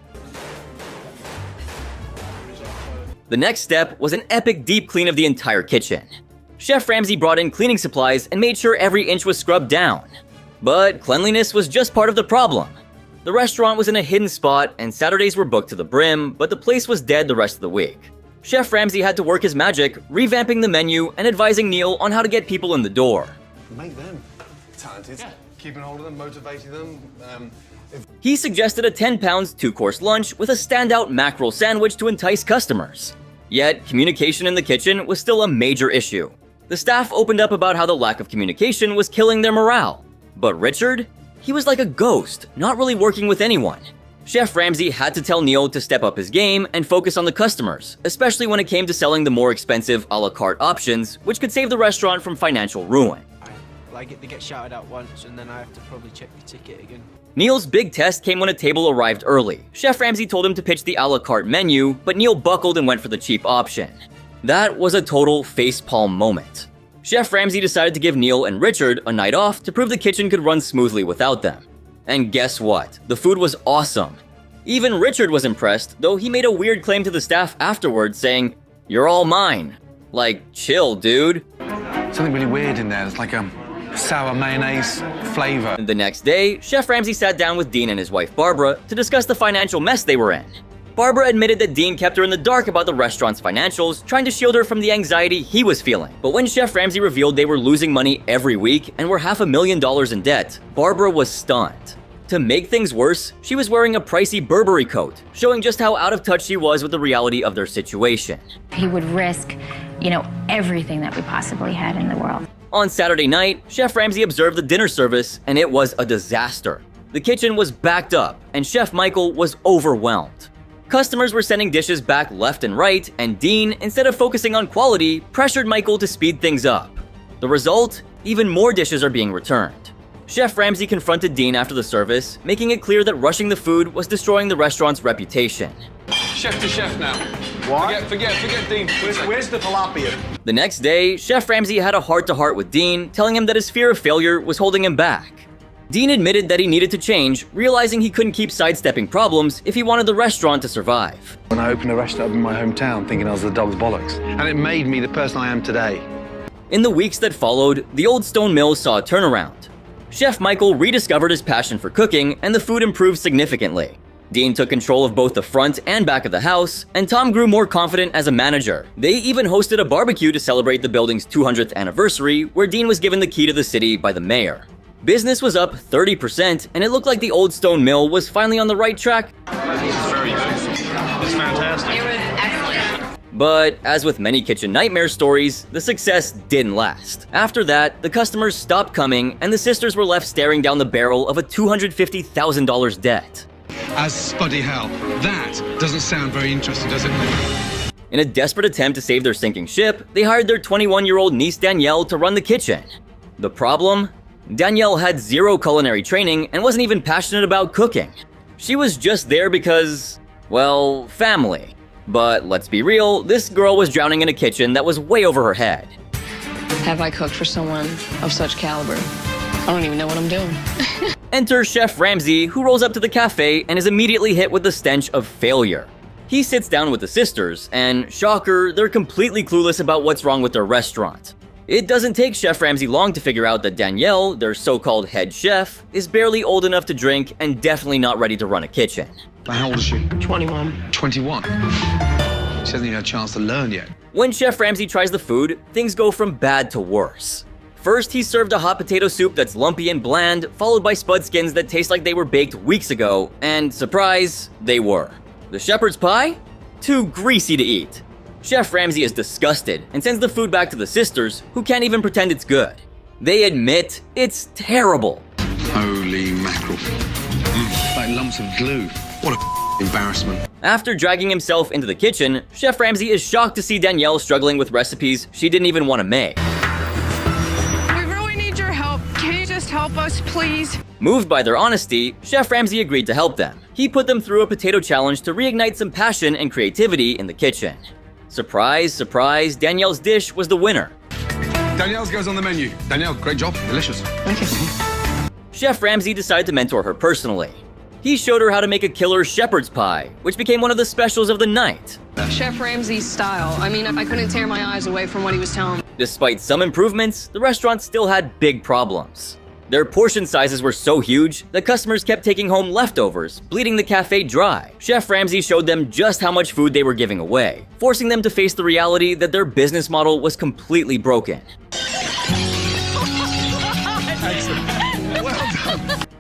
Speaker 1: The next step was an epic deep clean of the entire kitchen. Chef Ramsay brought in cleaning supplies and made sure every inch was scrubbed down. But cleanliness was just part of the problem. The restaurant was in a hidden spot and Saturdays were booked to the brim, but the place was dead the rest of the week. Chef Ramsay had to work his magic, revamping the menu and advising Neil on how to get people in the door.
Speaker 2: Make them talented. Keeping hold of them, motivating them.
Speaker 1: He suggested a 10 pounds 2-course lunch with a standout mackerel sandwich to entice customers. Yet, communication in the kitchen was still a major issue. The staff opened up about how the lack of communication was killing their morale. But Richard? He was like a ghost, not really working with anyone. Chef Ramsay had to tell Neil to step up his game and focus on the customers, especially when it came to selling the more expensive a la carte options, which could save the restaurant from financial ruin.
Speaker 14: Like they get shouted at once, and then I have to probably check the ticket again.
Speaker 1: Neil's big test came when a table arrived early. Chef Ramsay told him to pitch the a la carte menu, but Neil buckled and went for the cheap option. That was a total facepalm moment. Chef Ramsay decided to give Neil and Richard a night off to prove the kitchen could run smoothly without them. And guess what? The food was awesome. Even Richard was impressed, though he made a weird claim to the staff afterwards saying, "You're all mine." Like, chill, dude.
Speaker 2: Something really weird in there. It's like a sour mayonnaise flavor.
Speaker 1: The next day, Chef Ramsay sat down with Dean and his wife Barbara to discuss the financial mess they were in. Barbara admitted that Dean kept her in the dark about the restaurant's financials, trying to shield her from the anxiety he was feeling. But when Chef Ramsay revealed they were losing money every week and were $500,000 in debt, Barbara was stunned. To make things worse, she was wearing a pricey Burberry coat, showing just how out of touch she was with the reality of their situation.
Speaker 17: He would risk, everything that we possibly had in the world.
Speaker 1: On Saturday night, Chef Ramsay observed the dinner service, and it was a disaster. The kitchen was backed up, and Chef Michael was overwhelmed. Customers were sending dishes back left and right, and Dean, instead of focusing on quality, pressured Michael to speed things up. The result? Even more dishes are being returned. Chef Ramsay confronted Dean after the service, making it clear that rushing the food was destroying the restaurant's reputation.
Speaker 18: Chef to chef now. What? Forget Dean. Where's the tilapia?
Speaker 1: The next day, Chef Ramsay had a heart-to-heart with Dean, telling him that his fear of failure was holding him back. Dean admitted that he needed to change, realizing he couldn't keep sidestepping problems if he wanted the restaurant to survive.
Speaker 2: When I opened a restaurant in my hometown thinking I was the dog's bollocks, and it made me the person I am today.
Speaker 1: In the weeks that followed, the Old Stone Mill saw a turnaround. Chef Michael rediscovered his passion for cooking, and the food improved significantly. Dean took control of both the front and back of the house, and Tom grew more confident as a manager. They even hosted a barbecue to celebrate the building's 200th anniversary, where Dean was given the key to the city by the mayor. Business was up 30%, and it looked like the Old Stone Mill was finally on the right track.
Speaker 18: Very good. It's fantastic.
Speaker 6: It was excellent.
Speaker 1: But as with many kitchen nightmare stories, the success didn't last. After that, the customers stopped coming, and the sisters were left staring down the barrel of a $250,000 debt.
Speaker 2: As Spuddy hell. That doesn't sound very interesting, does it?
Speaker 1: In a desperate attempt to save their sinking ship, they hired their 21-year-old niece Danielle to run the kitchen. The problem? Danielle had zero culinary training and wasn't even passionate about cooking. She was just there because, well, family. But let's be real, this girl was drowning in a kitchen that was way over her head.
Speaker 7: Have I cooked for someone of such caliber? I don't even know what I'm doing.
Speaker 1: Enter Chef Ramsay, who rolls up to the cafe and is immediately hit with the stench of failure. He sits down with the sisters, and shocker, they're completely clueless about what's wrong with their restaurant. It doesn't take Chef Ramsay long to figure out that Danielle, their so-called head chef, is barely old enough to drink and definitely not ready to run a kitchen.
Speaker 2: How old is she?
Speaker 7: 21.
Speaker 2: 21? She hasn't even had a chance to learn yet.
Speaker 1: When Chef Ramsay tries the food, things go from bad to worse. First, he's served a hot potato soup that's lumpy and bland, followed by spud skins that taste like they were baked weeks ago, and surprise, they were. The shepherd's pie? Too greasy to eat. Chef Ramsay is disgusted and sends the food back to the sisters, who can't even pretend it's good. They admit it's terrible.
Speaker 2: Holy mackerel. Like lumps of glue. What a embarrassment.
Speaker 1: After dragging himself into the kitchen, Chef Ramsay is shocked to see Danielle struggling with recipes she didn't even want to make.
Speaker 6: Can you just help us, please?
Speaker 1: Moved by their honesty, Chef Ramsay agreed to help them. He put them through a potato challenge to reignite some passion and creativity in the kitchen. Surprise, surprise, Danielle's dish was the winner.
Speaker 2: Danielle's goes on the menu. Danielle, great job. Delicious.
Speaker 7: Thank you.
Speaker 1: Chef Ramsay decided to mentor her personally. He showed her how to make a killer shepherd's pie, which became one of the specials of the night.
Speaker 7: Chef Ramsay's style. I mean, I couldn't tear my eyes away from what he was telling me.
Speaker 1: Despite some improvements, the restaurant still had big problems. Their portion sizes were so huge that customers kept taking home leftovers, bleeding the cafe dry. Chef Ramsay showed them just how much food they were giving away, forcing them to face the reality that their business model was completely broken.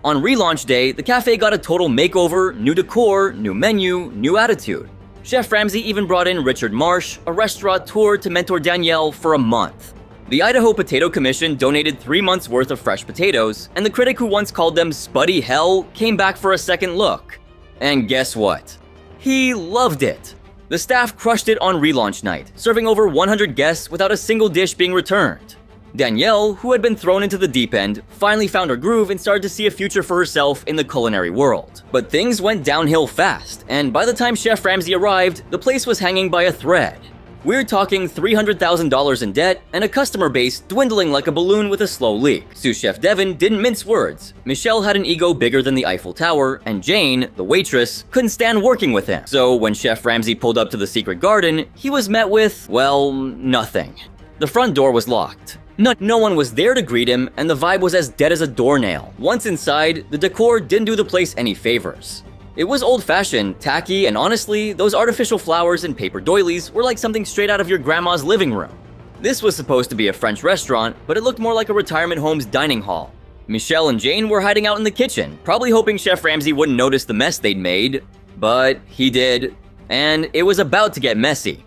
Speaker 1: On relaunch day, the cafe got a total makeover, new decor, new menu, new attitude. Chef Ramsay even brought in Richard Marsh, a restaurateur, to mentor Danielle for a month. The Idaho Potato Commission donated 3 months' worth of fresh potatoes, and the critic who once called them spuddy hell came back for a second look. And guess what? He loved it. The staff crushed it on relaunch night, serving over 100 guests without a single dish being returned. Danielle, who had been thrown into the deep end, finally found her groove and started to see a future for herself in the culinary world. But things went downhill fast, and by the time Chef Ramsay arrived, the place was hanging by a thread. We're talking $300,000 in debt and a customer base dwindling like a balloon with a slow leak. Sous Chef Devin didn't mince words. Michelle had an ego bigger than the Eiffel Tower, and Jane, the waitress, couldn't stand working with him. So when Chef Ramsay pulled up to the secret garden, he was met with, well, nothing. The front door was locked. No one was there to greet him, and the vibe was as dead as a doornail. Once inside, the decor didn't do the place any favors. It was old-fashioned, tacky, and honestly, those artificial flowers and paper doilies were like something straight out of your grandma's living room. This was supposed to be a French restaurant, but it looked more like a retirement home's dining hall. Michelle and Jane were hiding out in the kitchen, probably hoping Chef Ramsay wouldn't notice the mess they'd made, but he did, and it was about to get messy.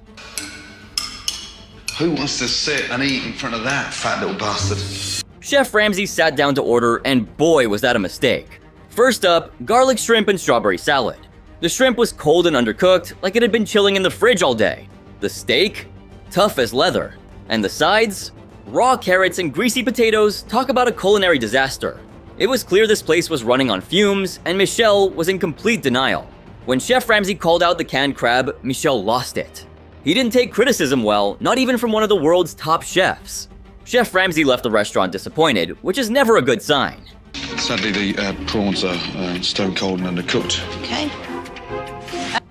Speaker 19: Who wants to sit and eat in front of that fat little bastard?
Speaker 1: Chef Ramsay sat down to order, and boy was that a mistake. First up, garlic shrimp and strawberry salad. The shrimp was cold and undercooked, like it had been chilling in the fridge all day. The steak? Tough as leather. And the sides? Raw carrots and greasy potatoes. Talk about a culinary disaster. It was clear this place was running on fumes, and Michelle was in complete denial. When Chef Ramsay called out the canned crab, Michelle lost it. He didn't take criticism well, not even from one of the world's top chefs. Chef Ramsay left the restaurant disappointed, which is never a good sign.
Speaker 19: Sadly, the prawns are stone cold and undercooked.
Speaker 6: Okay.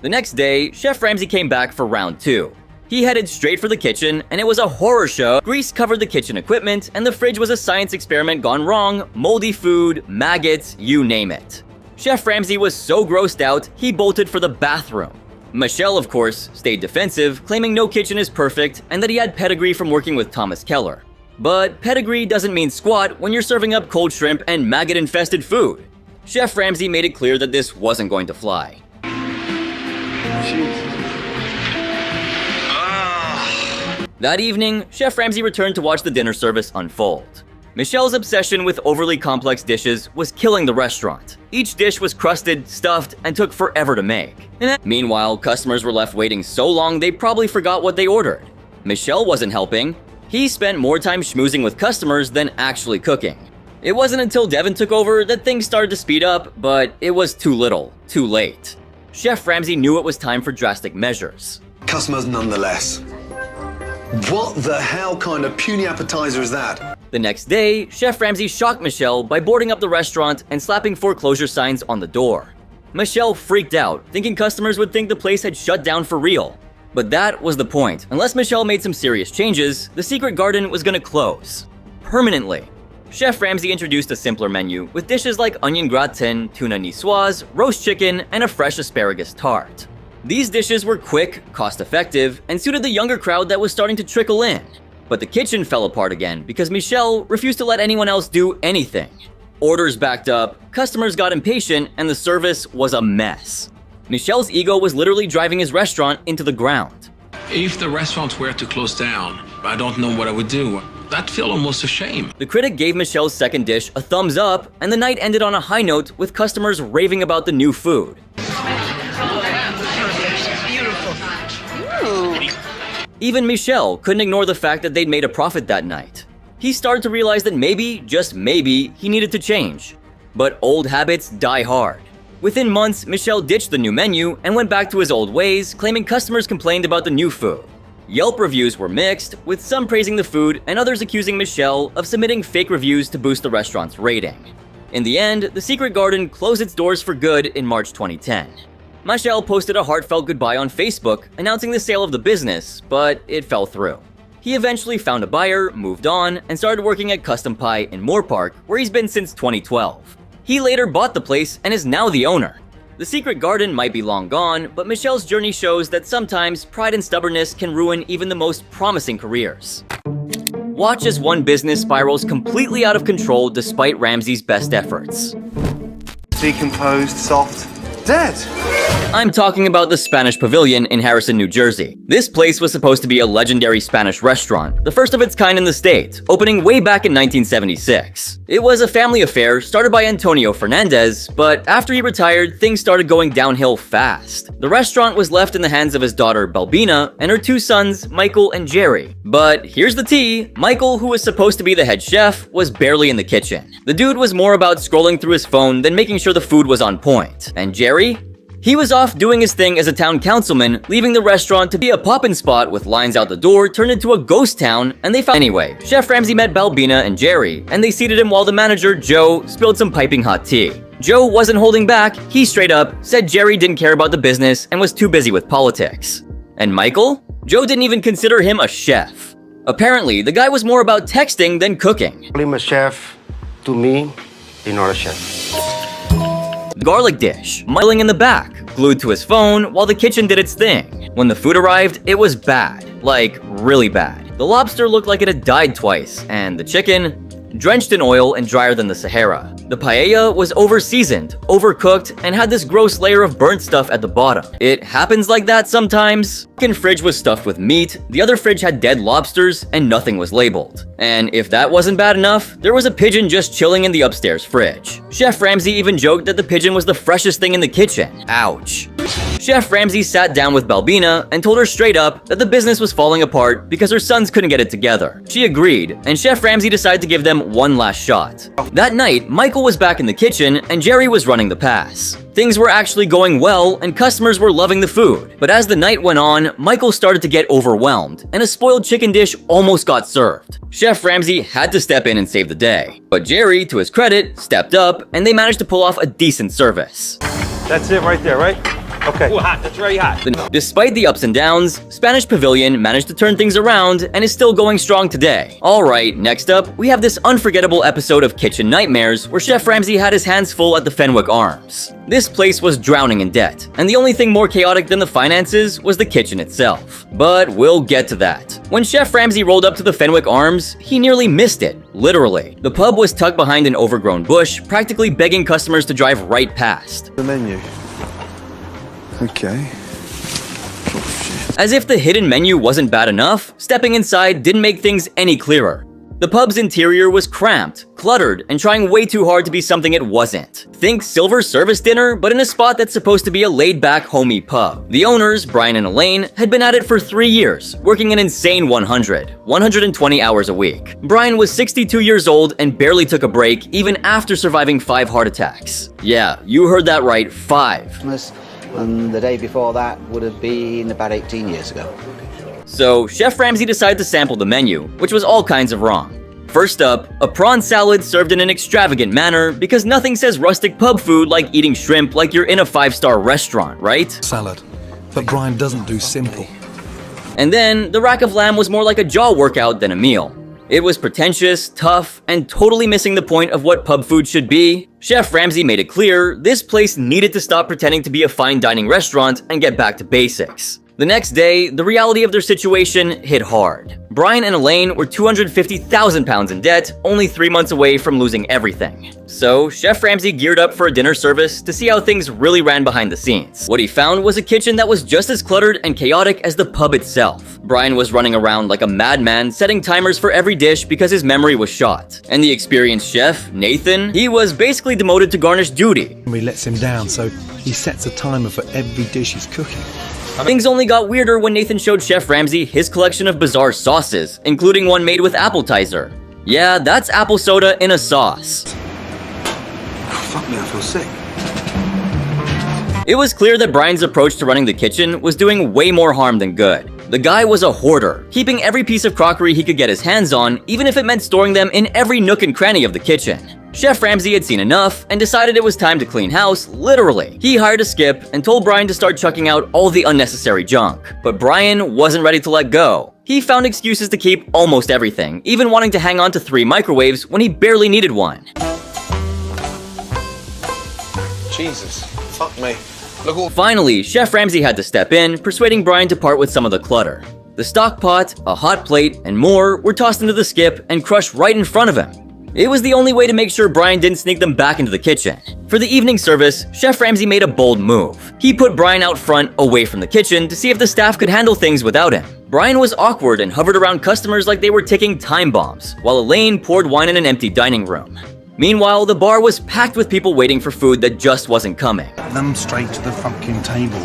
Speaker 1: The next day, Chef Ramsay came back for round 2. He headed straight for the kitchen, and it was a horror show. Grease covered the kitchen equipment, and the fridge was a science experiment gone wrong, moldy food, maggots, you name it. Chef Ramsay was so grossed out, he bolted for the bathroom. Michelle, of course, stayed defensive, claiming no kitchen is perfect and that he had pedigree from working with Thomas Keller. But pedigree doesn't mean squat when you're serving up cold shrimp and maggot-infested food. Chef Ramsay made it clear that this wasn't going to fly. That evening, Chef Ramsay returned to watch the dinner service unfold. Michelle's obsession with overly complex dishes was killing the restaurant. Each dish was crusted, stuffed, and took forever to make. Meanwhile, customers were left waiting so long they probably forgot what they ordered. Michelle wasn't helping. He spent more time schmoozing with customers than actually cooking. It wasn't until Devin took over that things started to speed up, but it was too little, too late. Chef Ramsay knew it was time for drastic measures.
Speaker 3: Customers nonetheless. What the hell kind of puny appetizer is that?
Speaker 1: The next day, Chef Ramsay shocked Michelle by boarding up the restaurant and slapping foreclosure signs on the door. Michelle freaked out, thinking customers would think the place had shut down for real. But that was the point. Unless Michelle made some serious changes, the secret garden was gonna close. Permanently. Chef Ramsay introduced a simpler menu with dishes like onion gratin, tuna niçoise, roast chicken, and a fresh asparagus tart. These dishes were quick, cost-effective, and suited the younger crowd that was starting to trickle in. But the kitchen fell apart again because Michelle refused to let anyone else do anything. Orders backed up, customers got impatient, and the service was a mess. Michelle's ego was literally driving his restaurant into the ground.
Speaker 20: If the restaurant were to close down, I don't know what I would do. That'd feel almost a shame.
Speaker 1: The critic gave Michelle's second dish a thumbs up, and the night ended on a high note with customers raving about the new food. Even Michelle couldn't ignore the fact that they'd made a profit that night. He started to realize that maybe, just maybe, he needed to change. But old habits die hard. Within months, Michelle ditched the new menu and went back to his old ways, claiming customers complained about the new food. Yelp reviews were mixed, with some praising the food and others accusing Michelle of submitting fake reviews to boost the restaurant's rating. In the end, the Secret Garden closed its doors for good in March 2010. Michelle posted a heartfelt goodbye on Facebook, announcing the sale of the business, but it fell through. He eventually found a buyer, moved on, and started working at Custom Pie in Moore Park, where he's been since 2012. He later bought the place and is now the owner. The Secret Garden might be long gone, but Michelle's journey shows that sometimes pride and stubbornness can ruin even the most promising careers. Watch as one business spirals completely out of control despite Ramsay's best efforts.
Speaker 21: Decomposed, soft,
Speaker 2: Dead.
Speaker 1: I'm talking about the Spanish Pavilion in Harrison, New Jersey. This place was supposed to be a legendary Spanish restaurant, the first of its kind in the state, opening way back in 1976. It was a family affair started by Antonio Fernandez, but after he retired, things started going downhill fast. The restaurant was left in the hands of his daughter Balbina and her two sons, Michael and Jerry. But here's the tea: Michael, who was supposed to be the head chef, was barely in the kitchen. The dude was more about scrolling through his phone than making sure the food was on point. And Jerry? He was off doing his thing as a town councilman, leaving the restaurant to be a poppin' spot with lines out the door turned into a ghost town, and they found— Anyway, Chef Ramsay met Balbina and Jerry, and they seated him while the manager, Joe, spilled some piping hot tea. Joe wasn't holding back. He straight up said Jerry didn't care about the business and was too busy with politics. And Michael? Joe didn't even consider him a chef. Apparently, the guy was more about texting than cooking.
Speaker 21: I'm a chef. To me, you're not a chef.
Speaker 1: Garlic dish, muddling in the back, glued to his phone while the kitchen did its thing. When the food arrived, it was bad. Like, really bad. The lobster looked like it had died twice, and the chicken, drenched in oil and drier than the Sahara. The paella was over-seasoned, overcooked, and had this gross layer of burnt stuff at the bottom. It happens like that sometimes. The second fridge was stuffed with meat, the other fridge had dead lobsters, and nothing was labeled. And if that wasn't bad enough, there was a pigeon just chilling in the upstairs fridge. Chef Ramsay even joked that the pigeon was the freshest thing in the kitchen. Ouch. Chef Ramsay sat down with Balbina and told her straight up that the business was falling apart because her sons couldn't get it together. She agreed, and Chef Ramsay decided to give them one last shot. That night, Michael was back in the kitchen and Jerry was running the pass. Things were actually going well and customers were loving the food. But as the night went on, Michael started to get overwhelmed and a spoiled chicken dish almost got served. Chef Ramsay had to step in and save the day. But Jerry, to his credit, stepped up and they managed to pull off a decent service.
Speaker 21: That's it right there, right? Okay. Ooh, hot. That's very hot.
Speaker 1: Despite the ups and downs, Spanish Pavilion managed to turn things around and is still going strong today. Alright, next up, we have this unforgettable episode of Kitchen Nightmares where Chef Ramsay had his hands full at the Fenwick Arms. This place was drowning in debt, and the only thing more chaotic than the finances was the kitchen itself. But we'll get to that. When Chef Ramsay rolled up to the Fenwick Arms, he nearly missed it, literally. The pub was tucked behind an overgrown bush, practically begging customers to drive right past.
Speaker 2: The menu. Okay.
Speaker 1: As if the hidden menu wasn't bad enough, stepping inside didn't make things any clearer. The pub's interior was cramped, cluttered, and trying way too hard to be something it wasn't. Think silver service dinner, but in a spot that's supposed to be a laid-back, homey pub. The owners, Brian and Elaine, had been at it for 3 years, working an insane 120 hours a week. Brian was 62 years old and barely took a break even after surviving 5 heart attacks. Yeah, you heard that right, 5.
Speaker 22: And the day before that would have been about 18 years ago.
Speaker 1: So, Chef Ramsay decided to sample the menu, which was all kinds of wrong. First up, a prawn salad served in an extravagant manner because nothing says rustic pub food like eating shrimp like you're in a 5-star restaurant, right?
Speaker 23: Salad. But Brian doesn't do simple.
Speaker 1: And then, the rack of lamb was more like a jaw workout than a meal. It was pretentious, tough, and totally missing the point of what pub food should be. Chef Ramsay made it clear this place needed to stop pretending to be a fine dining restaurant and get back to basics. The next day, the reality of their situation hit hard. Brian and Elaine were 250,000 pounds in debt, only 3 months away from losing everything. So, Chef Ramsay geared up for a dinner service to see how things really ran behind the scenes. What he found was a kitchen that was just as cluttered and chaotic as the pub itself. Brian was running around like a madman, setting timers for every dish because his memory was shot. And the experienced chef, Nathan, he was basically demoted to garnish duty.
Speaker 23: He lets him down, so he sets a timer for every dish he's cooking.
Speaker 1: Things only got weirder when Nathan showed Chef Ramsay his collection of bizarre sauces, including one made with appetizer. Yeah, that's apple soda in a sauce.
Speaker 21: Oh, fuck me, I feel sick.
Speaker 1: It was clear that Brian's approach to running the kitchen was doing way more harm than good. The guy was a hoarder, keeping every piece of crockery he could get his hands on, even if it meant storing them in every nook and cranny of the kitchen. Chef Ramsay had seen enough and decided it was time to clean house, literally. He hired a skip and told Brian to start chucking out all the unnecessary junk. But Brian wasn't ready to let go. He found excuses to keep almost everything, even wanting to hang on to 3 microwaves when he barely needed one.
Speaker 18: Jesus, fuck me.
Speaker 1: Finally, Chef Ramsay had to step in, persuading Brian to part with some of the clutter. The stock pot, a hot plate, and more were tossed into the skip and crushed right in front of him. It was the only way to make sure Brian didn't sneak them back into the kitchen. For the evening service, Chef Ramsay made a bold move. He put Brian out front away from the kitchen to see if the staff could handle things without him. Brian was awkward and hovered around customers like they were ticking time bombs, while Elaine poured wine in an empty dining room. Meanwhile, the bar was packed with people waiting for food that just wasn't coming.
Speaker 2: Get them straight to the fucking table.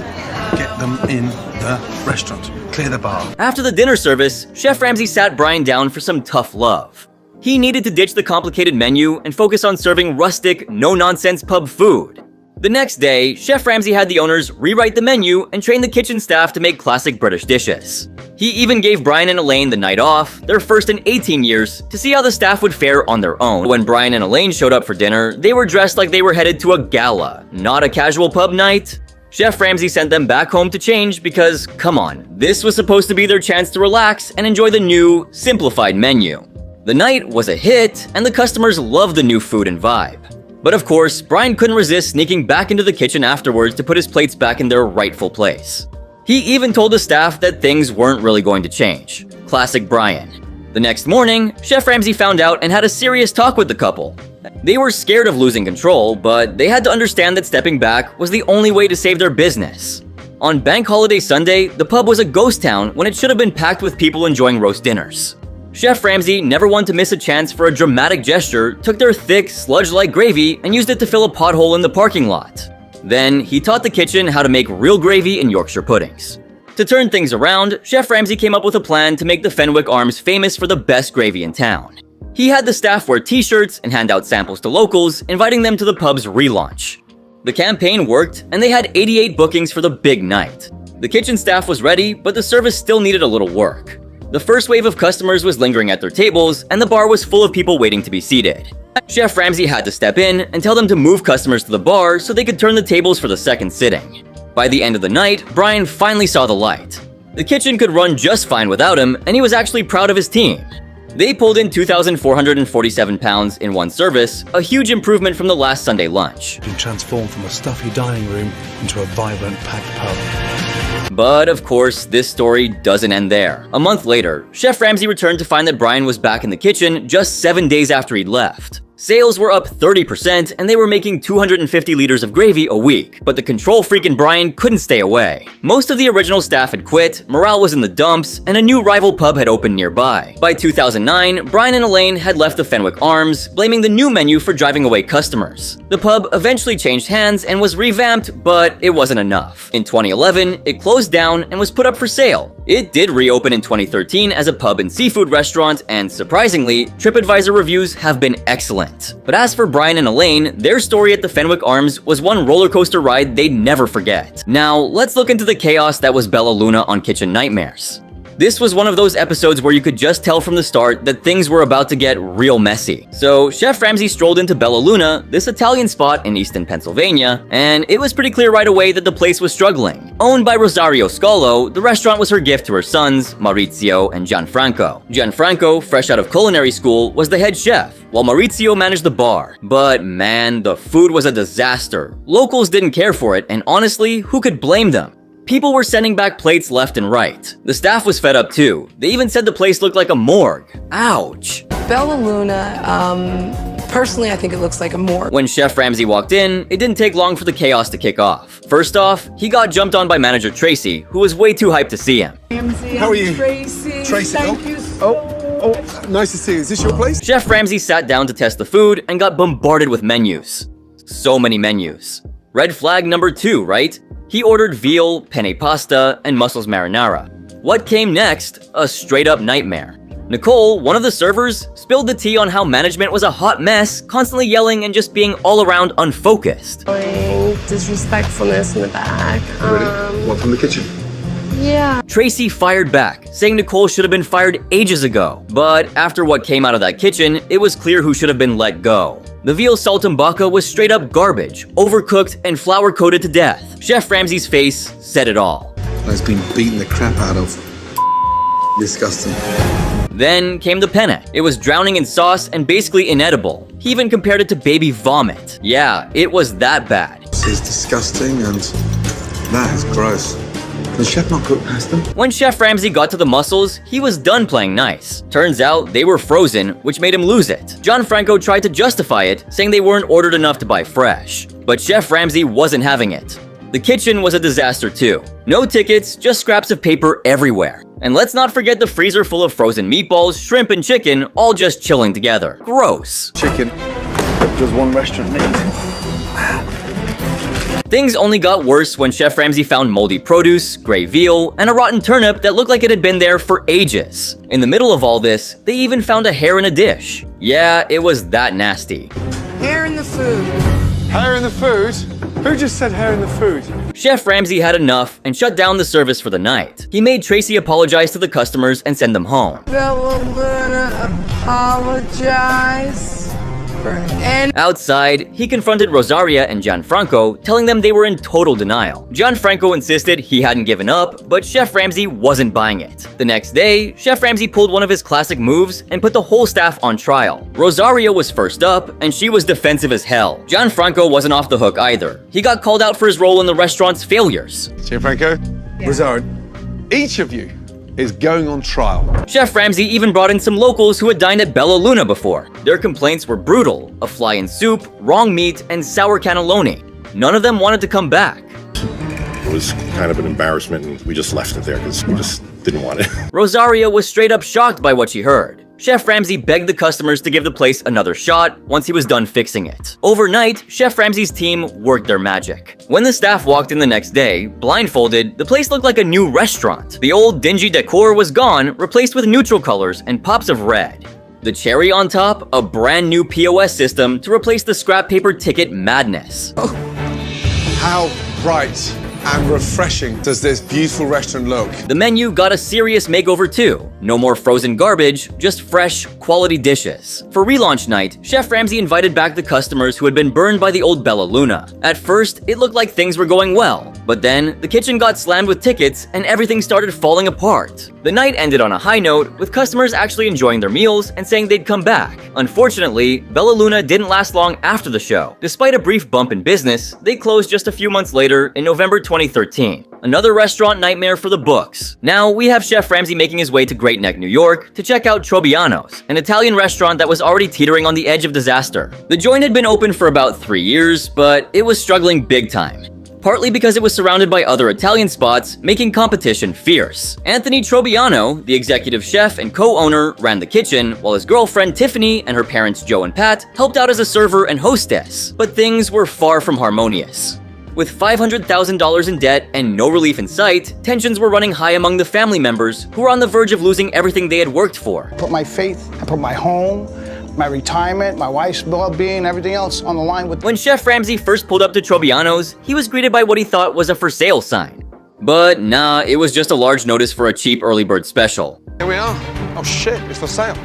Speaker 2: Get them in the restaurant. Clear the bar.
Speaker 1: After the dinner service, Chef Ramsay sat Brian down for some tough love. He needed to ditch the complicated menu and focus on serving rustic, no-nonsense pub food. The next day, Chef Ramsay had the owners rewrite the menu and train the kitchen staff to make classic British dishes. He even gave Brian and Elaine the night off, their first in 18 years, to see how the staff would fare on their own. When Brian and Elaine showed up for dinner, they were dressed like they were headed to a gala, not a casual pub night. Chef Ramsay sent them back home to change because, come on, this was supposed to be their chance to relax and enjoy the new, simplified menu. The night was a hit, and the customers loved the new food and vibe. But of course, Brian couldn't resist sneaking back into the kitchen afterwards to put his plates back in their rightful place. He even told the staff that things weren't really going to change. Classic Brian. The next morning, Chef Ramsay found out and had a serious talk with the couple. They were scared of losing control, but they had to understand that stepping back was the only way to save their business. On Bank Holiday Sunday, the pub was a ghost town when it should have been packed with people enjoying roast dinners. Chef Ramsay, never one to miss a chance for a dramatic gesture, took their thick, sludge-like gravy and used it to fill a pothole in the parking lot. Then, he taught the kitchen how to make real gravy and Yorkshire puddings. To turn things around, Chef Ramsay came up with a plan to make the Fenwick Arms famous for the best gravy in town. He had the staff wear t-shirts and hand out samples to locals, inviting them to the pub's relaunch. The campaign worked, and they had 88 bookings for the big night. The kitchen staff was ready, but the service still needed a little work. The first wave of customers was lingering at their tables, and the bar was full of people waiting to be seated. Chef Ramsay had to step in and tell them to move customers to the bar so they could turn the tables for the second sitting. By the end of the night, Brian finally saw the light. The kitchen could run just fine without him, and he was actually proud of his team. They pulled in 2,447 pounds in one service, a huge improvement from the last Sunday lunch.
Speaker 23: Been transformed from a stuffy dining room into a vibrant, packed pub.
Speaker 1: But of course, this story doesn't end there. A month later, Chef Ramsay returned to find that Brian was back in the kitchen just 7 days after he'd left. Sales were up 30% and they were making 250 liters of gravy a week, but the control freak in Brian couldn't stay away. Most of the original staff had quit, morale was in the dumps, and a new rival pub had opened nearby. By 2009, Brian and Elaine had left the Fenwick Arms, blaming the new menu for driving away customers. The pub eventually changed hands and was revamped, but it wasn't enough. In 2011, it closed down and was put up for sale. It did reopen in 2013 as a pub and seafood restaurant, and surprisingly, TripAdvisor reviews have been excellent. But as for Brian and Elaine, their story at the Fenwick Arms was one roller coaster ride they'd never forget. Now, let's look into the chaos that was Bella Luna on Kitchen Nightmares. This was one of those episodes where you could just tell from the start that things were about to get real messy. So Chef Ramsay strolled into Bella Luna, this Italian spot in Easton, Pennsylvania, and it was pretty clear right away that the place was struggling. Owned by Rosario Scalo, the restaurant was her gift to her sons, Maurizio and Gianfranco. Gianfranco, fresh out of culinary school, was the head chef, while Maurizio managed the bar. But man, the food was a disaster. Locals didn't care for it, and honestly, who could blame them? People were sending back plates left and right. The staff was fed up too. They even said the place looked like a morgue. Ouch.
Speaker 4: Bella Luna, personally, I think it looks like a morgue.
Speaker 1: When Chef Ramsay walked in, it didn't take long for the chaos to kick off. First off, he got jumped on by manager Tracy, who was way too hyped to see him.
Speaker 2: How are you?
Speaker 16: Tracy.
Speaker 2: Thank you. Nice to see you. Is this your place?
Speaker 1: Chef Ramsay sat down to test the food and got bombarded with menus. So many menus. Red flag number 2, right? He ordered veal, penne pasta, and mussels marinara. What came next? A straight-up nightmare. Nicole, one of the servers, spilled the tea on how management was a hot mess, constantly yelling and just being all around unfocused.
Speaker 4: Disrespectfulness in the back.
Speaker 2: What from the kitchen?
Speaker 4: Yeah.
Speaker 1: Tracy fired back, saying Nicole should have been fired ages ago. But after what came out of that kitchen, it was clear who should have been let go. The veal saltimbocca was straight up garbage, overcooked and flour coated to death. Chef Ramsay's face said it all.
Speaker 19: It's been beating the crap out of. Disgusting.
Speaker 1: Then came the penne. It was drowning in sauce and basically inedible. He even compared it to baby vomit. Yeah, it was that bad.
Speaker 19: This is disgusting and that is gross.
Speaker 3: The chef not cook pasta?
Speaker 1: When Chef Ramsay got to the mussels, he was done playing nice. Turns out they were frozen, which made him lose it. Gianfranco tried to justify it, saying they weren't ordered enough to buy fresh. But Chef Ramsay wasn't having it. The kitchen was a disaster too. No tickets, just scraps of paper everywhere. And let's not forget the freezer full of frozen meatballs, shrimp, and chicken, all just chilling together. Gross.
Speaker 3: Chicken. Does one restaurant need?
Speaker 1: Things only got worse when Chef Ramsay found moldy produce, gray veal, and a rotten turnip that looked like it had been there for ages. In the middle of all this, they even found a hair in a dish. Yeah, it was that nasty.
Speaker 16: Hair in the food.
Speaker 2: Hair in the food? Who just said hair in the food?
Speaker 1: Chef Ramsay had enough and shut down the service for the night. He made Tracy apologize to the customers and send them home.
Speaker 16: Apologize for any.
Speaker 1: Outside, he confronted Rosaria and Gianfranco, telling them they were in total denial. Gianfranco insisted he hadn't given up, but Chef Ramsay wasn't buying it. The next day, Chef Ramsay pulled one of his classic moves and put the whole staff on trial. Rosaria was first up, and she was defensive as hell. Gianfranco wasn't off the hook either. He got called out for his role in the restaurant's failures.
Speaker 2: Gianfranco? Yeah. Rosario, each of you is going on trial.
Speaker 1: Chef Ramsay even brought in some locals who had dined at Bella Luna before. Their complaints were brutal: a fly in soup, wrong meat, and sour cannelloni. None of them wanted to come back.
Speaker 5: It was kind of an embarrassment, and we just left it there because we just didn't want it.
Speaker 1: Rosaria was straight up shocked by what she heard. Chef Ramsay begged the customers to give the place another shot once he was done fixing it. Overnight, Chef Ramsay's team worked their magic. When the staff walked in the next day, blindfolded, the place looked like a new restaurant. The old dingy decor was gone, replaced with neutral colors and pops of red. The cherry on top, a brand new POS system to replace the scrap paper ticket madness.
Speaker 2: How bright and refreshing does this beautiful restaurant look?
Speaker 1: The menu got a serious makeover too. No more frozen garbage, just fresh, quality dishes. For relaunch night, Chef Ramsay invited back the customers who had been burned by the old Bella Luna. At first, it looked like things were going well, but then the kitchen got slammed with tickets and everything started falling apart. The night ended on a high note, with customers actually enjoying their meals and saying they'd come back. Unfortunately, Bella Luna didn't last long after the show. Despite a brief bump in business, they closed just a few months later in November 2013. Another restaurant nightmare for the books. Now we have Chef Ramsay making his way to Great Neck, New York to check out Trobiano's, an Italian restaurant that was already teetering on the edge of disaster. The joint had been open for about 3 years, but it was struggling big time. Partly because it was surrounded by other Italian spots, making competition fierce. Anthony Trobiano, the executive chef and co-owner, ran the kitchen, while his girlfriend Tiffany and her parents Joe and Pat helped out as a server and hostess. But things were far from harmonious. With $500,000 in debt and no relief in sight, tensions were running high among the family members who were on the verge of losing everything they had worked for.
Speaker 9: I put my faith, I put my home, my retirement, my wife's well-being, everything else on the line with...
Speaker 1: When Chef Ramsay first pulled up to Trobiano's, he was greeted by what he thought was a for sale sign. But nah, it was just a large notice for a cheap early bird special.
Speaker 2: Here we are. Oh shit, it's for sale.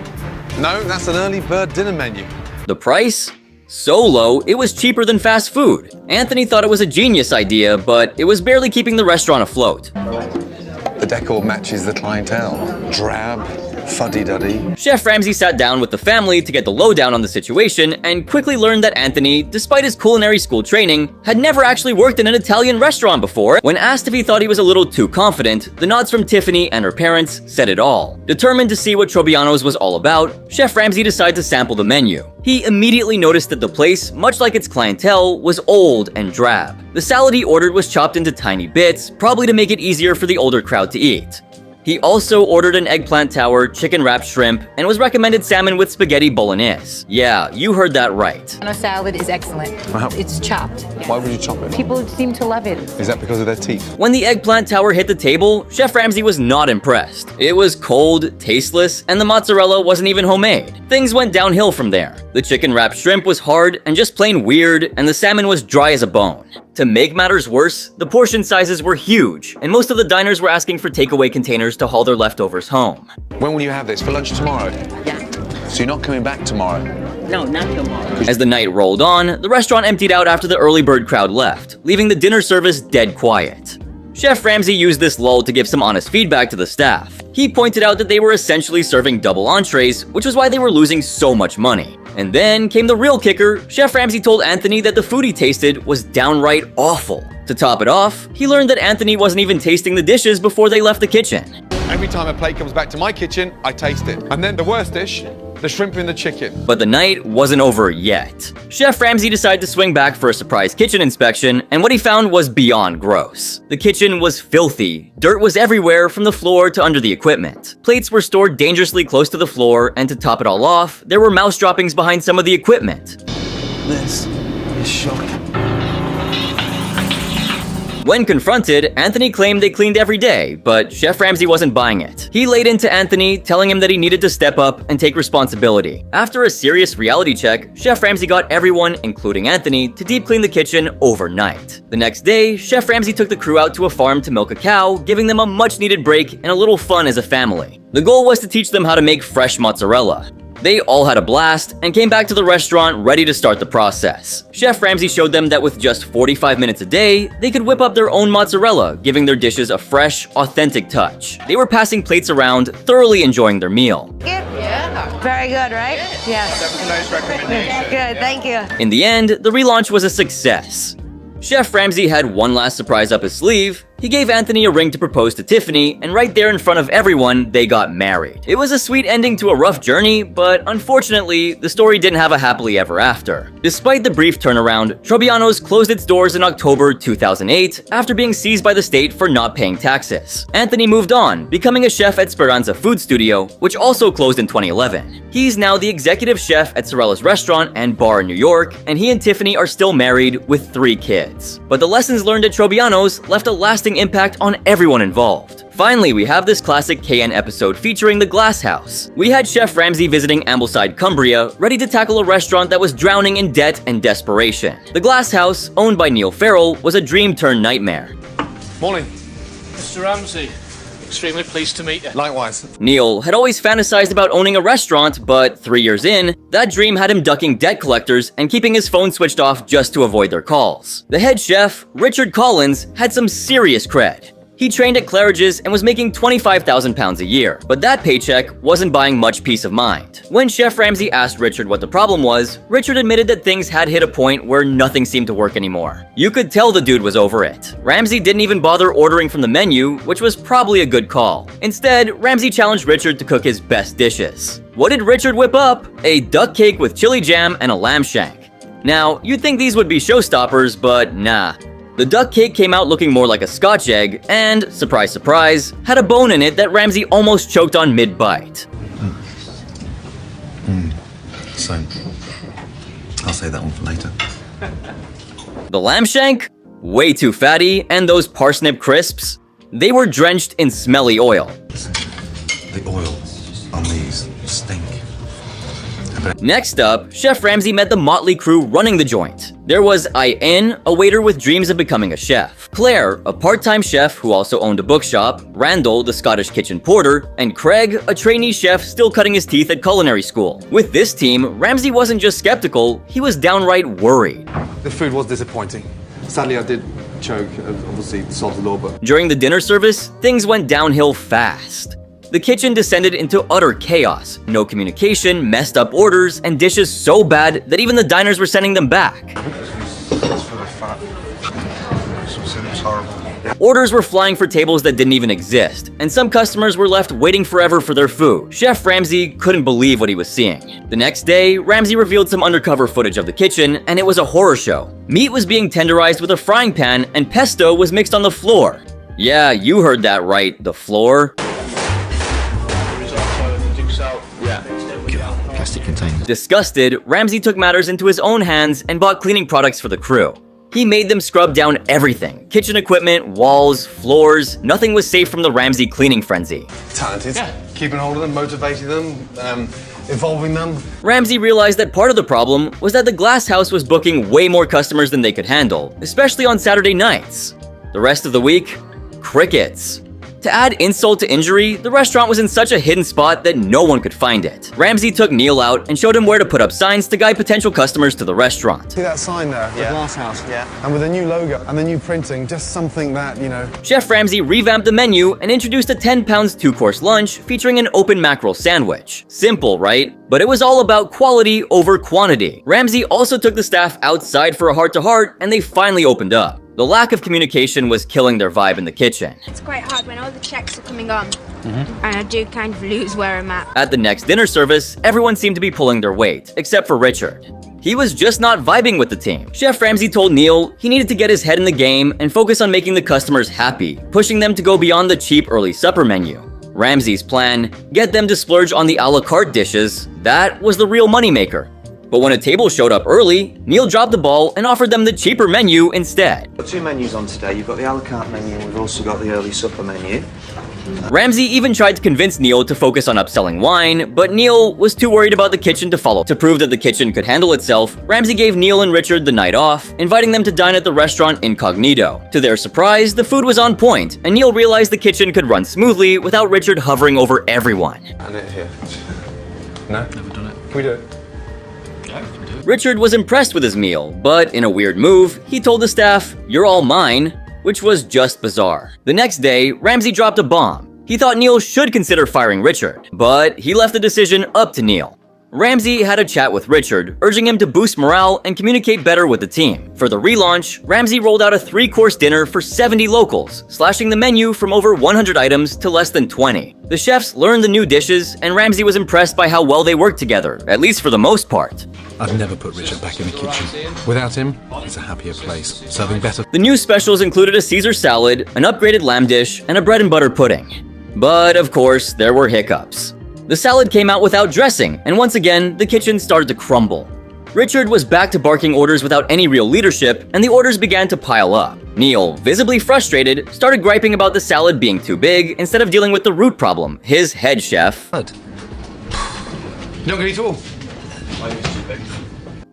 Speaker 2: No, that's an early bird dinner menu.
Speaker 1: The price? So low, it was cheaper than fast food. Anthony thought it was a genius idea, but it was barely keeping the restaurant afloat.
Speaker 2: The decor matches the clientele. Drab, fuddy-duddy.
Speaker 1: Chef Ramsay sat down with the family to get the lowdown on the situation and quickly learned that Anthony, despite his culinary school training, had never actually worked in an Italian restaurant before. When asked if he thought he was a little too confident, the nods from Tiffany and her parents said it all. Determined to see what Trobiano's was all about, Chef Ramsay decided to sample the menu. He immediately noticed that the place, much like its clientele, was old and drab. The salad he ordered was chopped into tiny bits, probably to make it easier for the older crowd to eat. He also ordered an eggplant tower, chicken-wrapped shrimp, and was recommended salmon with spaghetti bolognese. Yeah, you heard that right.
Speaker 10: A salad is excellent.
Speaker 2: Wow.
Speaker 10: It's chopped.
Speaker 2: Why would you chop it?
Speaker 10: People seem to love it.
Speaker 2: Is that because of their teeth?
Speaker 1: When the eggplant tower hit the table, Chef Ramsay was not impressed. It was cold, tasteless, and the mozzarella wasn't even homemade. Things went downhill from there. The chicken-wrapped shrimp was hard and just plain weird, and the salmon was dry as a bone. To make matters worse, the portion sizes were huge, and most of the diners were asking for takeaway containers to haul their leftovers home.
Speaker 2: When will you have this? For lunch tomorrow?
Speaker 10: Yeah.
Speaker 2: So you're not coming back tomorrow?
Speaker 10: No, not tomorrow.
Speaker 1: As the night rolled on, the restaurant emptied out after the early bird crowd left, leaving the dinner service dead quiet. Chef Ramsay used this lull to give some honest feedback to the staff. He pointed out that they were essentially serving double entrees, which was why they were losing so much money. And then came the real kicker. Chef Ramsay told Anthony that the food he tasted was downright awful. To top it off, he learned that Anthony wasn't even tasting the dishes before they left the kitchen.
Speaker 18: Every time a plate comes back to my kitchen, I taste it. And then the worst dish, the shrimp in the chicken.
Speaker 1: But the night wasn't over yet. Chef Ramsay decided to swing back for a surprise kitchen inspection, and what he found was beyond gross. The kitchen was filthy. Dirt was everywhere from the floor to under the equipment. Plates were stored dangerously close to the floor, and to top it all off, there were mouse droppings behind some of the equipment.
Speaker 3: This is shocking.
Speaker 1: When confronted, Anthony claimed they cleaned every day, but Chef Ramsay wasn't buying it. He laid into Anthony, telling him that he needed to step up and take responsibility. After a serious reality check, Chef Ramsay got everyone, including Anthony, to deep clean the kitchen overnight. The next day, Chef Ramsay took the crew out to a farm to milk a cow, giving them a much-needed break and a little fun as a family. The goal was to teach them how to make fresh mozzarella. They all had a blast and came back to the restaurant ready to start the process. Chef Ramsay showed them that with just 45 minutes a day, they could whip up their own mozzarella, giving their dishes a fresh, authentic touch. They were passing plates around, thoroughly enjoying their meal.
Speaker 6: Yeah. Very good, right? Yes.
Speaker 18: That was a nice recommendation.
Speaker 6: Good, thank you.
Speaker 1: In the end, the relaunch was a success. Chef Ramsay had one last surprise up his sleeve. He gave Anthony a ring to propose to Tiffany, and right there in front of everyone, they got married. It was a sweet ending to a rough journey, but unfortunately, the story didn't have a happily ever after. Despite the brief turnaround, Trobiano's closed its doors in October 2008 after being seized by the state for not paying taxes. Anthony moved on, becoming a chef at Speranza Food Studio, which also closed in 2011. He's now the executive chef at Sorella's restaurant and bar in New York, and he and Tiffany are still married with 3 kids. But the lessons learned at Trobiano's left a lasting impact on everyone involved. Finally, we have this classic KN episode featuring the Glass House. We had Chef Ramsay visiting Ambleside, Cumbria, ready to tackle a restaurant that was drowning in debt and desperation. The Glass House, owned by Neil Farrell, was a dream turned nightmare.
Speaker 18: Morning.
Speaker 11: Mr. Ramsay, extremely pleased to meet you.
Speaker 18: Likewise.
Speaker 1: Neil had always fantasized about owning a restaurant, but 3 years in, that dream had him ducking debt collectors and keeping his phone switched off just to avoid their calls. The head chef, Richard Collins, had some serious cred. He trained at Claridge's and was making £25,000 a year, but that paycheck wasn't buying much peace of mind. When Chef Ramsay asked Richard what the problem was, Richard admitted that things had hit a point where nothing seemed to work anymore. You could tell the dude was over it. Ramsay didn't even bother ordering from the menu, which was probably a good call. Instead, Ramsay challenged Richard to cook his best dishes. What did Richard whip up? A duck cake with chili jam and a lamb shank. Now, you'd think these would be showstoppers, but nah. The duck cake came out looking more like a Scotch egg and, surprise surprise, had a bone in it that Ramsay almost choked on mid-bite.
Speaker 12: So, I'll save that one for later.
Speaker 1: The lamb shank? Way too fatty, and those parsnip crisps? They were drenched in smelly oil.
Speaker 12: The oil on these stink.
Speaker 1: Next up, Chef Ramsay met the motley crew running the joint. There was Ayn, a waiter with dreams of becoming a chef, Claire, a part-time chef who also owned a bookshop, Randall, the Scottish kitchen porter, and Craig, a trainee chef still cutting his teeth at culinary school. With this team, Ramsay wasn't just skeptical, he was downright worried.
Speaker 18: The food was disappointing. Sadly, I did choke, obviously, solved the law, but...
Speaker 1: During the dinner service, things went downhill fast. The kitchen descended into utter chaos. No communication, messed up orders, and dishes so bad that even the diners were sending them back. Orders were flying for tables that didn't even exist, and some customers were left waiting forever for their food. Chef Ramsay couldn't believe what he was seeing. The next day, Ramsay revealed some undercover footage of the kitchen, and it was a horror show. Meat was being tenderized with a frying pan, and pesto was mixed on the floor. Yeah, you heard that right, the floor.
Speaker 12: Plastic container.
Speaker 1: Disgusted, Ramsay took matters into his own hands and bought cleaning products for the crew. He made them scrub down everything. Kitchen equipment, walls, floors, nothing was safe from the Ramsay cleaning frenzy.
Speaker 18: Talented. Yeah. Keeping hold of them, motivating them, involving them.
Speaker 1: Ramsay realized that part of the problem was that the Glass House was booking way more customers than they could handle, especially on Saturday nights. The rest of the week, crickets. To add insult to injury, the restaurant was in such a hidden spot that no one could find it. Ramsay took Neil out and showed him where to put up signs to guide potential customers to the restaurant.
Speaker 9: See that sign there, the Glass House? Yeah. And with a new logo and the new printing, just something that, you know...
Speaker 1: Chef Ramsay revamped the menu and introduced a £10 2-course lunch featuring an open mackerel sandwich. Simple, right? but it was all about quality over quantity. Ramsay also took the staff outside for a heart-to-heart, and they finally opened up. The lack of communication was killing their vibe in the kitchen.
Speaker 6: It's quite hard when all the checks are coming on, and I do kind of lose where I'm at.
Speaker 1: At the next dinner service, everyone seemed to be pulling their weight, except for Richard. He was just not vibing with the team. Chef Ramsay told Neil he needed to get his head in the game and focus on making the customers happy, pushing them to go beyond the cheap early supper menu. Ramsay's plan, get them to splurge on the a la carte dishes, that was the real moneymaker. But when a table showed up early, Neil dropped the ball and offered them the cheaper menu instead.
Speaker 22: We've got two menus on today. You've got the a la carte menu and we've also got the early supper menu.
Speaker 1: Ramsay even tried to convince Neil to focus on upselling wine, but Neil was too worried about the kitchen to follow. To prove that the kitchen could handle itself, Ramsay gave Neil and Richard the night off, inviting them to dine at the restaurant incognito. To their surprise, the food was on point, and Neil realized the kitchen could run smoothly without Richard hovering over everyone.
Speaker 18: And it here. No? Never done it. Can we do it?
Speaker 1: Richard was impressed with his meal, but in a weird move, he told the staff, "You're all mine," which was just bizarre. The next day, Ramsay dropped a bomb. He thought Neil should consider firing Richard, but he left the decision up to Neil. Ramsay had a chat with Richard, urging him to boost morale and communicate better with the team. For the relaunch, Ramsay rolled out a 3-course dinner for 70 locals, slashing the menu from over 100 items to less than 20. The chefs learned the new dishes, and Ramsay was impressed by how well they worked together, at least for the most part.
Speaker 23: I've never put Richard back in the kitchen. Without him, it's a happier place, serving better.
Speaker 1: The new specials included a Caesar salad, an upgraded lamb dish, and a bread and butter pudding. But of course, there were hiccups. The salad came out without dressing, and once again, the kitchen started to crumble. Richard was back to barking orders without any real leadership, and the orders began to pile up. Neil, visibly frustrated, started griping about the salad being too big instead of dealing with the root problem, his head chef.
Speaker 18: Not good at all.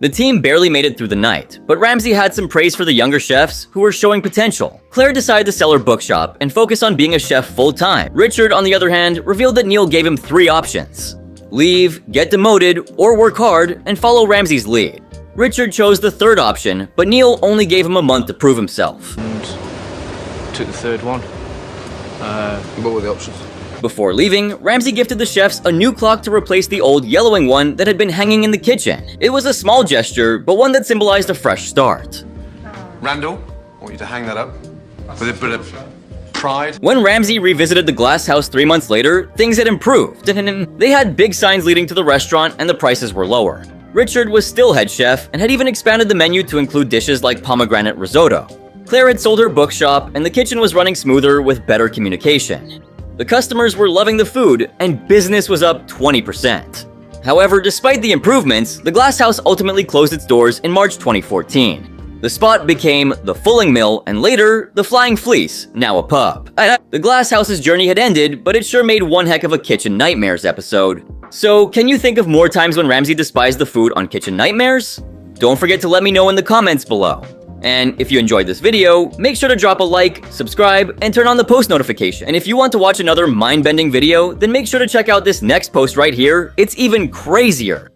Speaker 1: The team barely made it through the night, but Ramsay had some praise for the younger chefs who were showing potential. Claire decided to sell her bookshop and focus on being a chef full-time. Richard, on the other hand, revealed that Neil gave him 3 options: leave, get demoted, or work hard and follow Ramsay's lead. Richard chose the third option, but Neil only gave him a month to prove himself.
Speaker 14: And took the third one.
Speaker 18: What were the options?
Speaker 1: Before leaving, Ramsay gifted the chefs a new clock to replace the old yellowing one that had been hanging in the kitchen. It was a small gesture, but one that symbolized a fresh start.
Speaker 18: Randall, I want you to hang that up with a bit of pride.
Speaker 1: When Ramsay revisited the glass house 3 months later, things had improved. They had big signs leading to the restaurant and the prices were lower. Richard was still head chef and had even expanded the menu to include dishes like pomegranate risotto. Claire had sold her bookshop and the kitchen was running smoother with better communication. The customers were loving the food, and business was up 20%. However, despite the improvements, the Glass House ultimately closed its doors in March 2014. The spot became the Fulling Mill, and later, the Flying Fleece, now a pub. The Glass House's journey had ended, but it sure made one heck of a Kitchen Nightmares episode. So, can you think of more times when Ramsay despised the food on Kitchen Nightmares? Don't forget to let me know in the comments below. And if you enjoyed this video, make sure to drop a like, subscribe, and turn on the post notification. And if you want to watch another mind-bending video, then make sure to check out this next post right here. It's even crazier.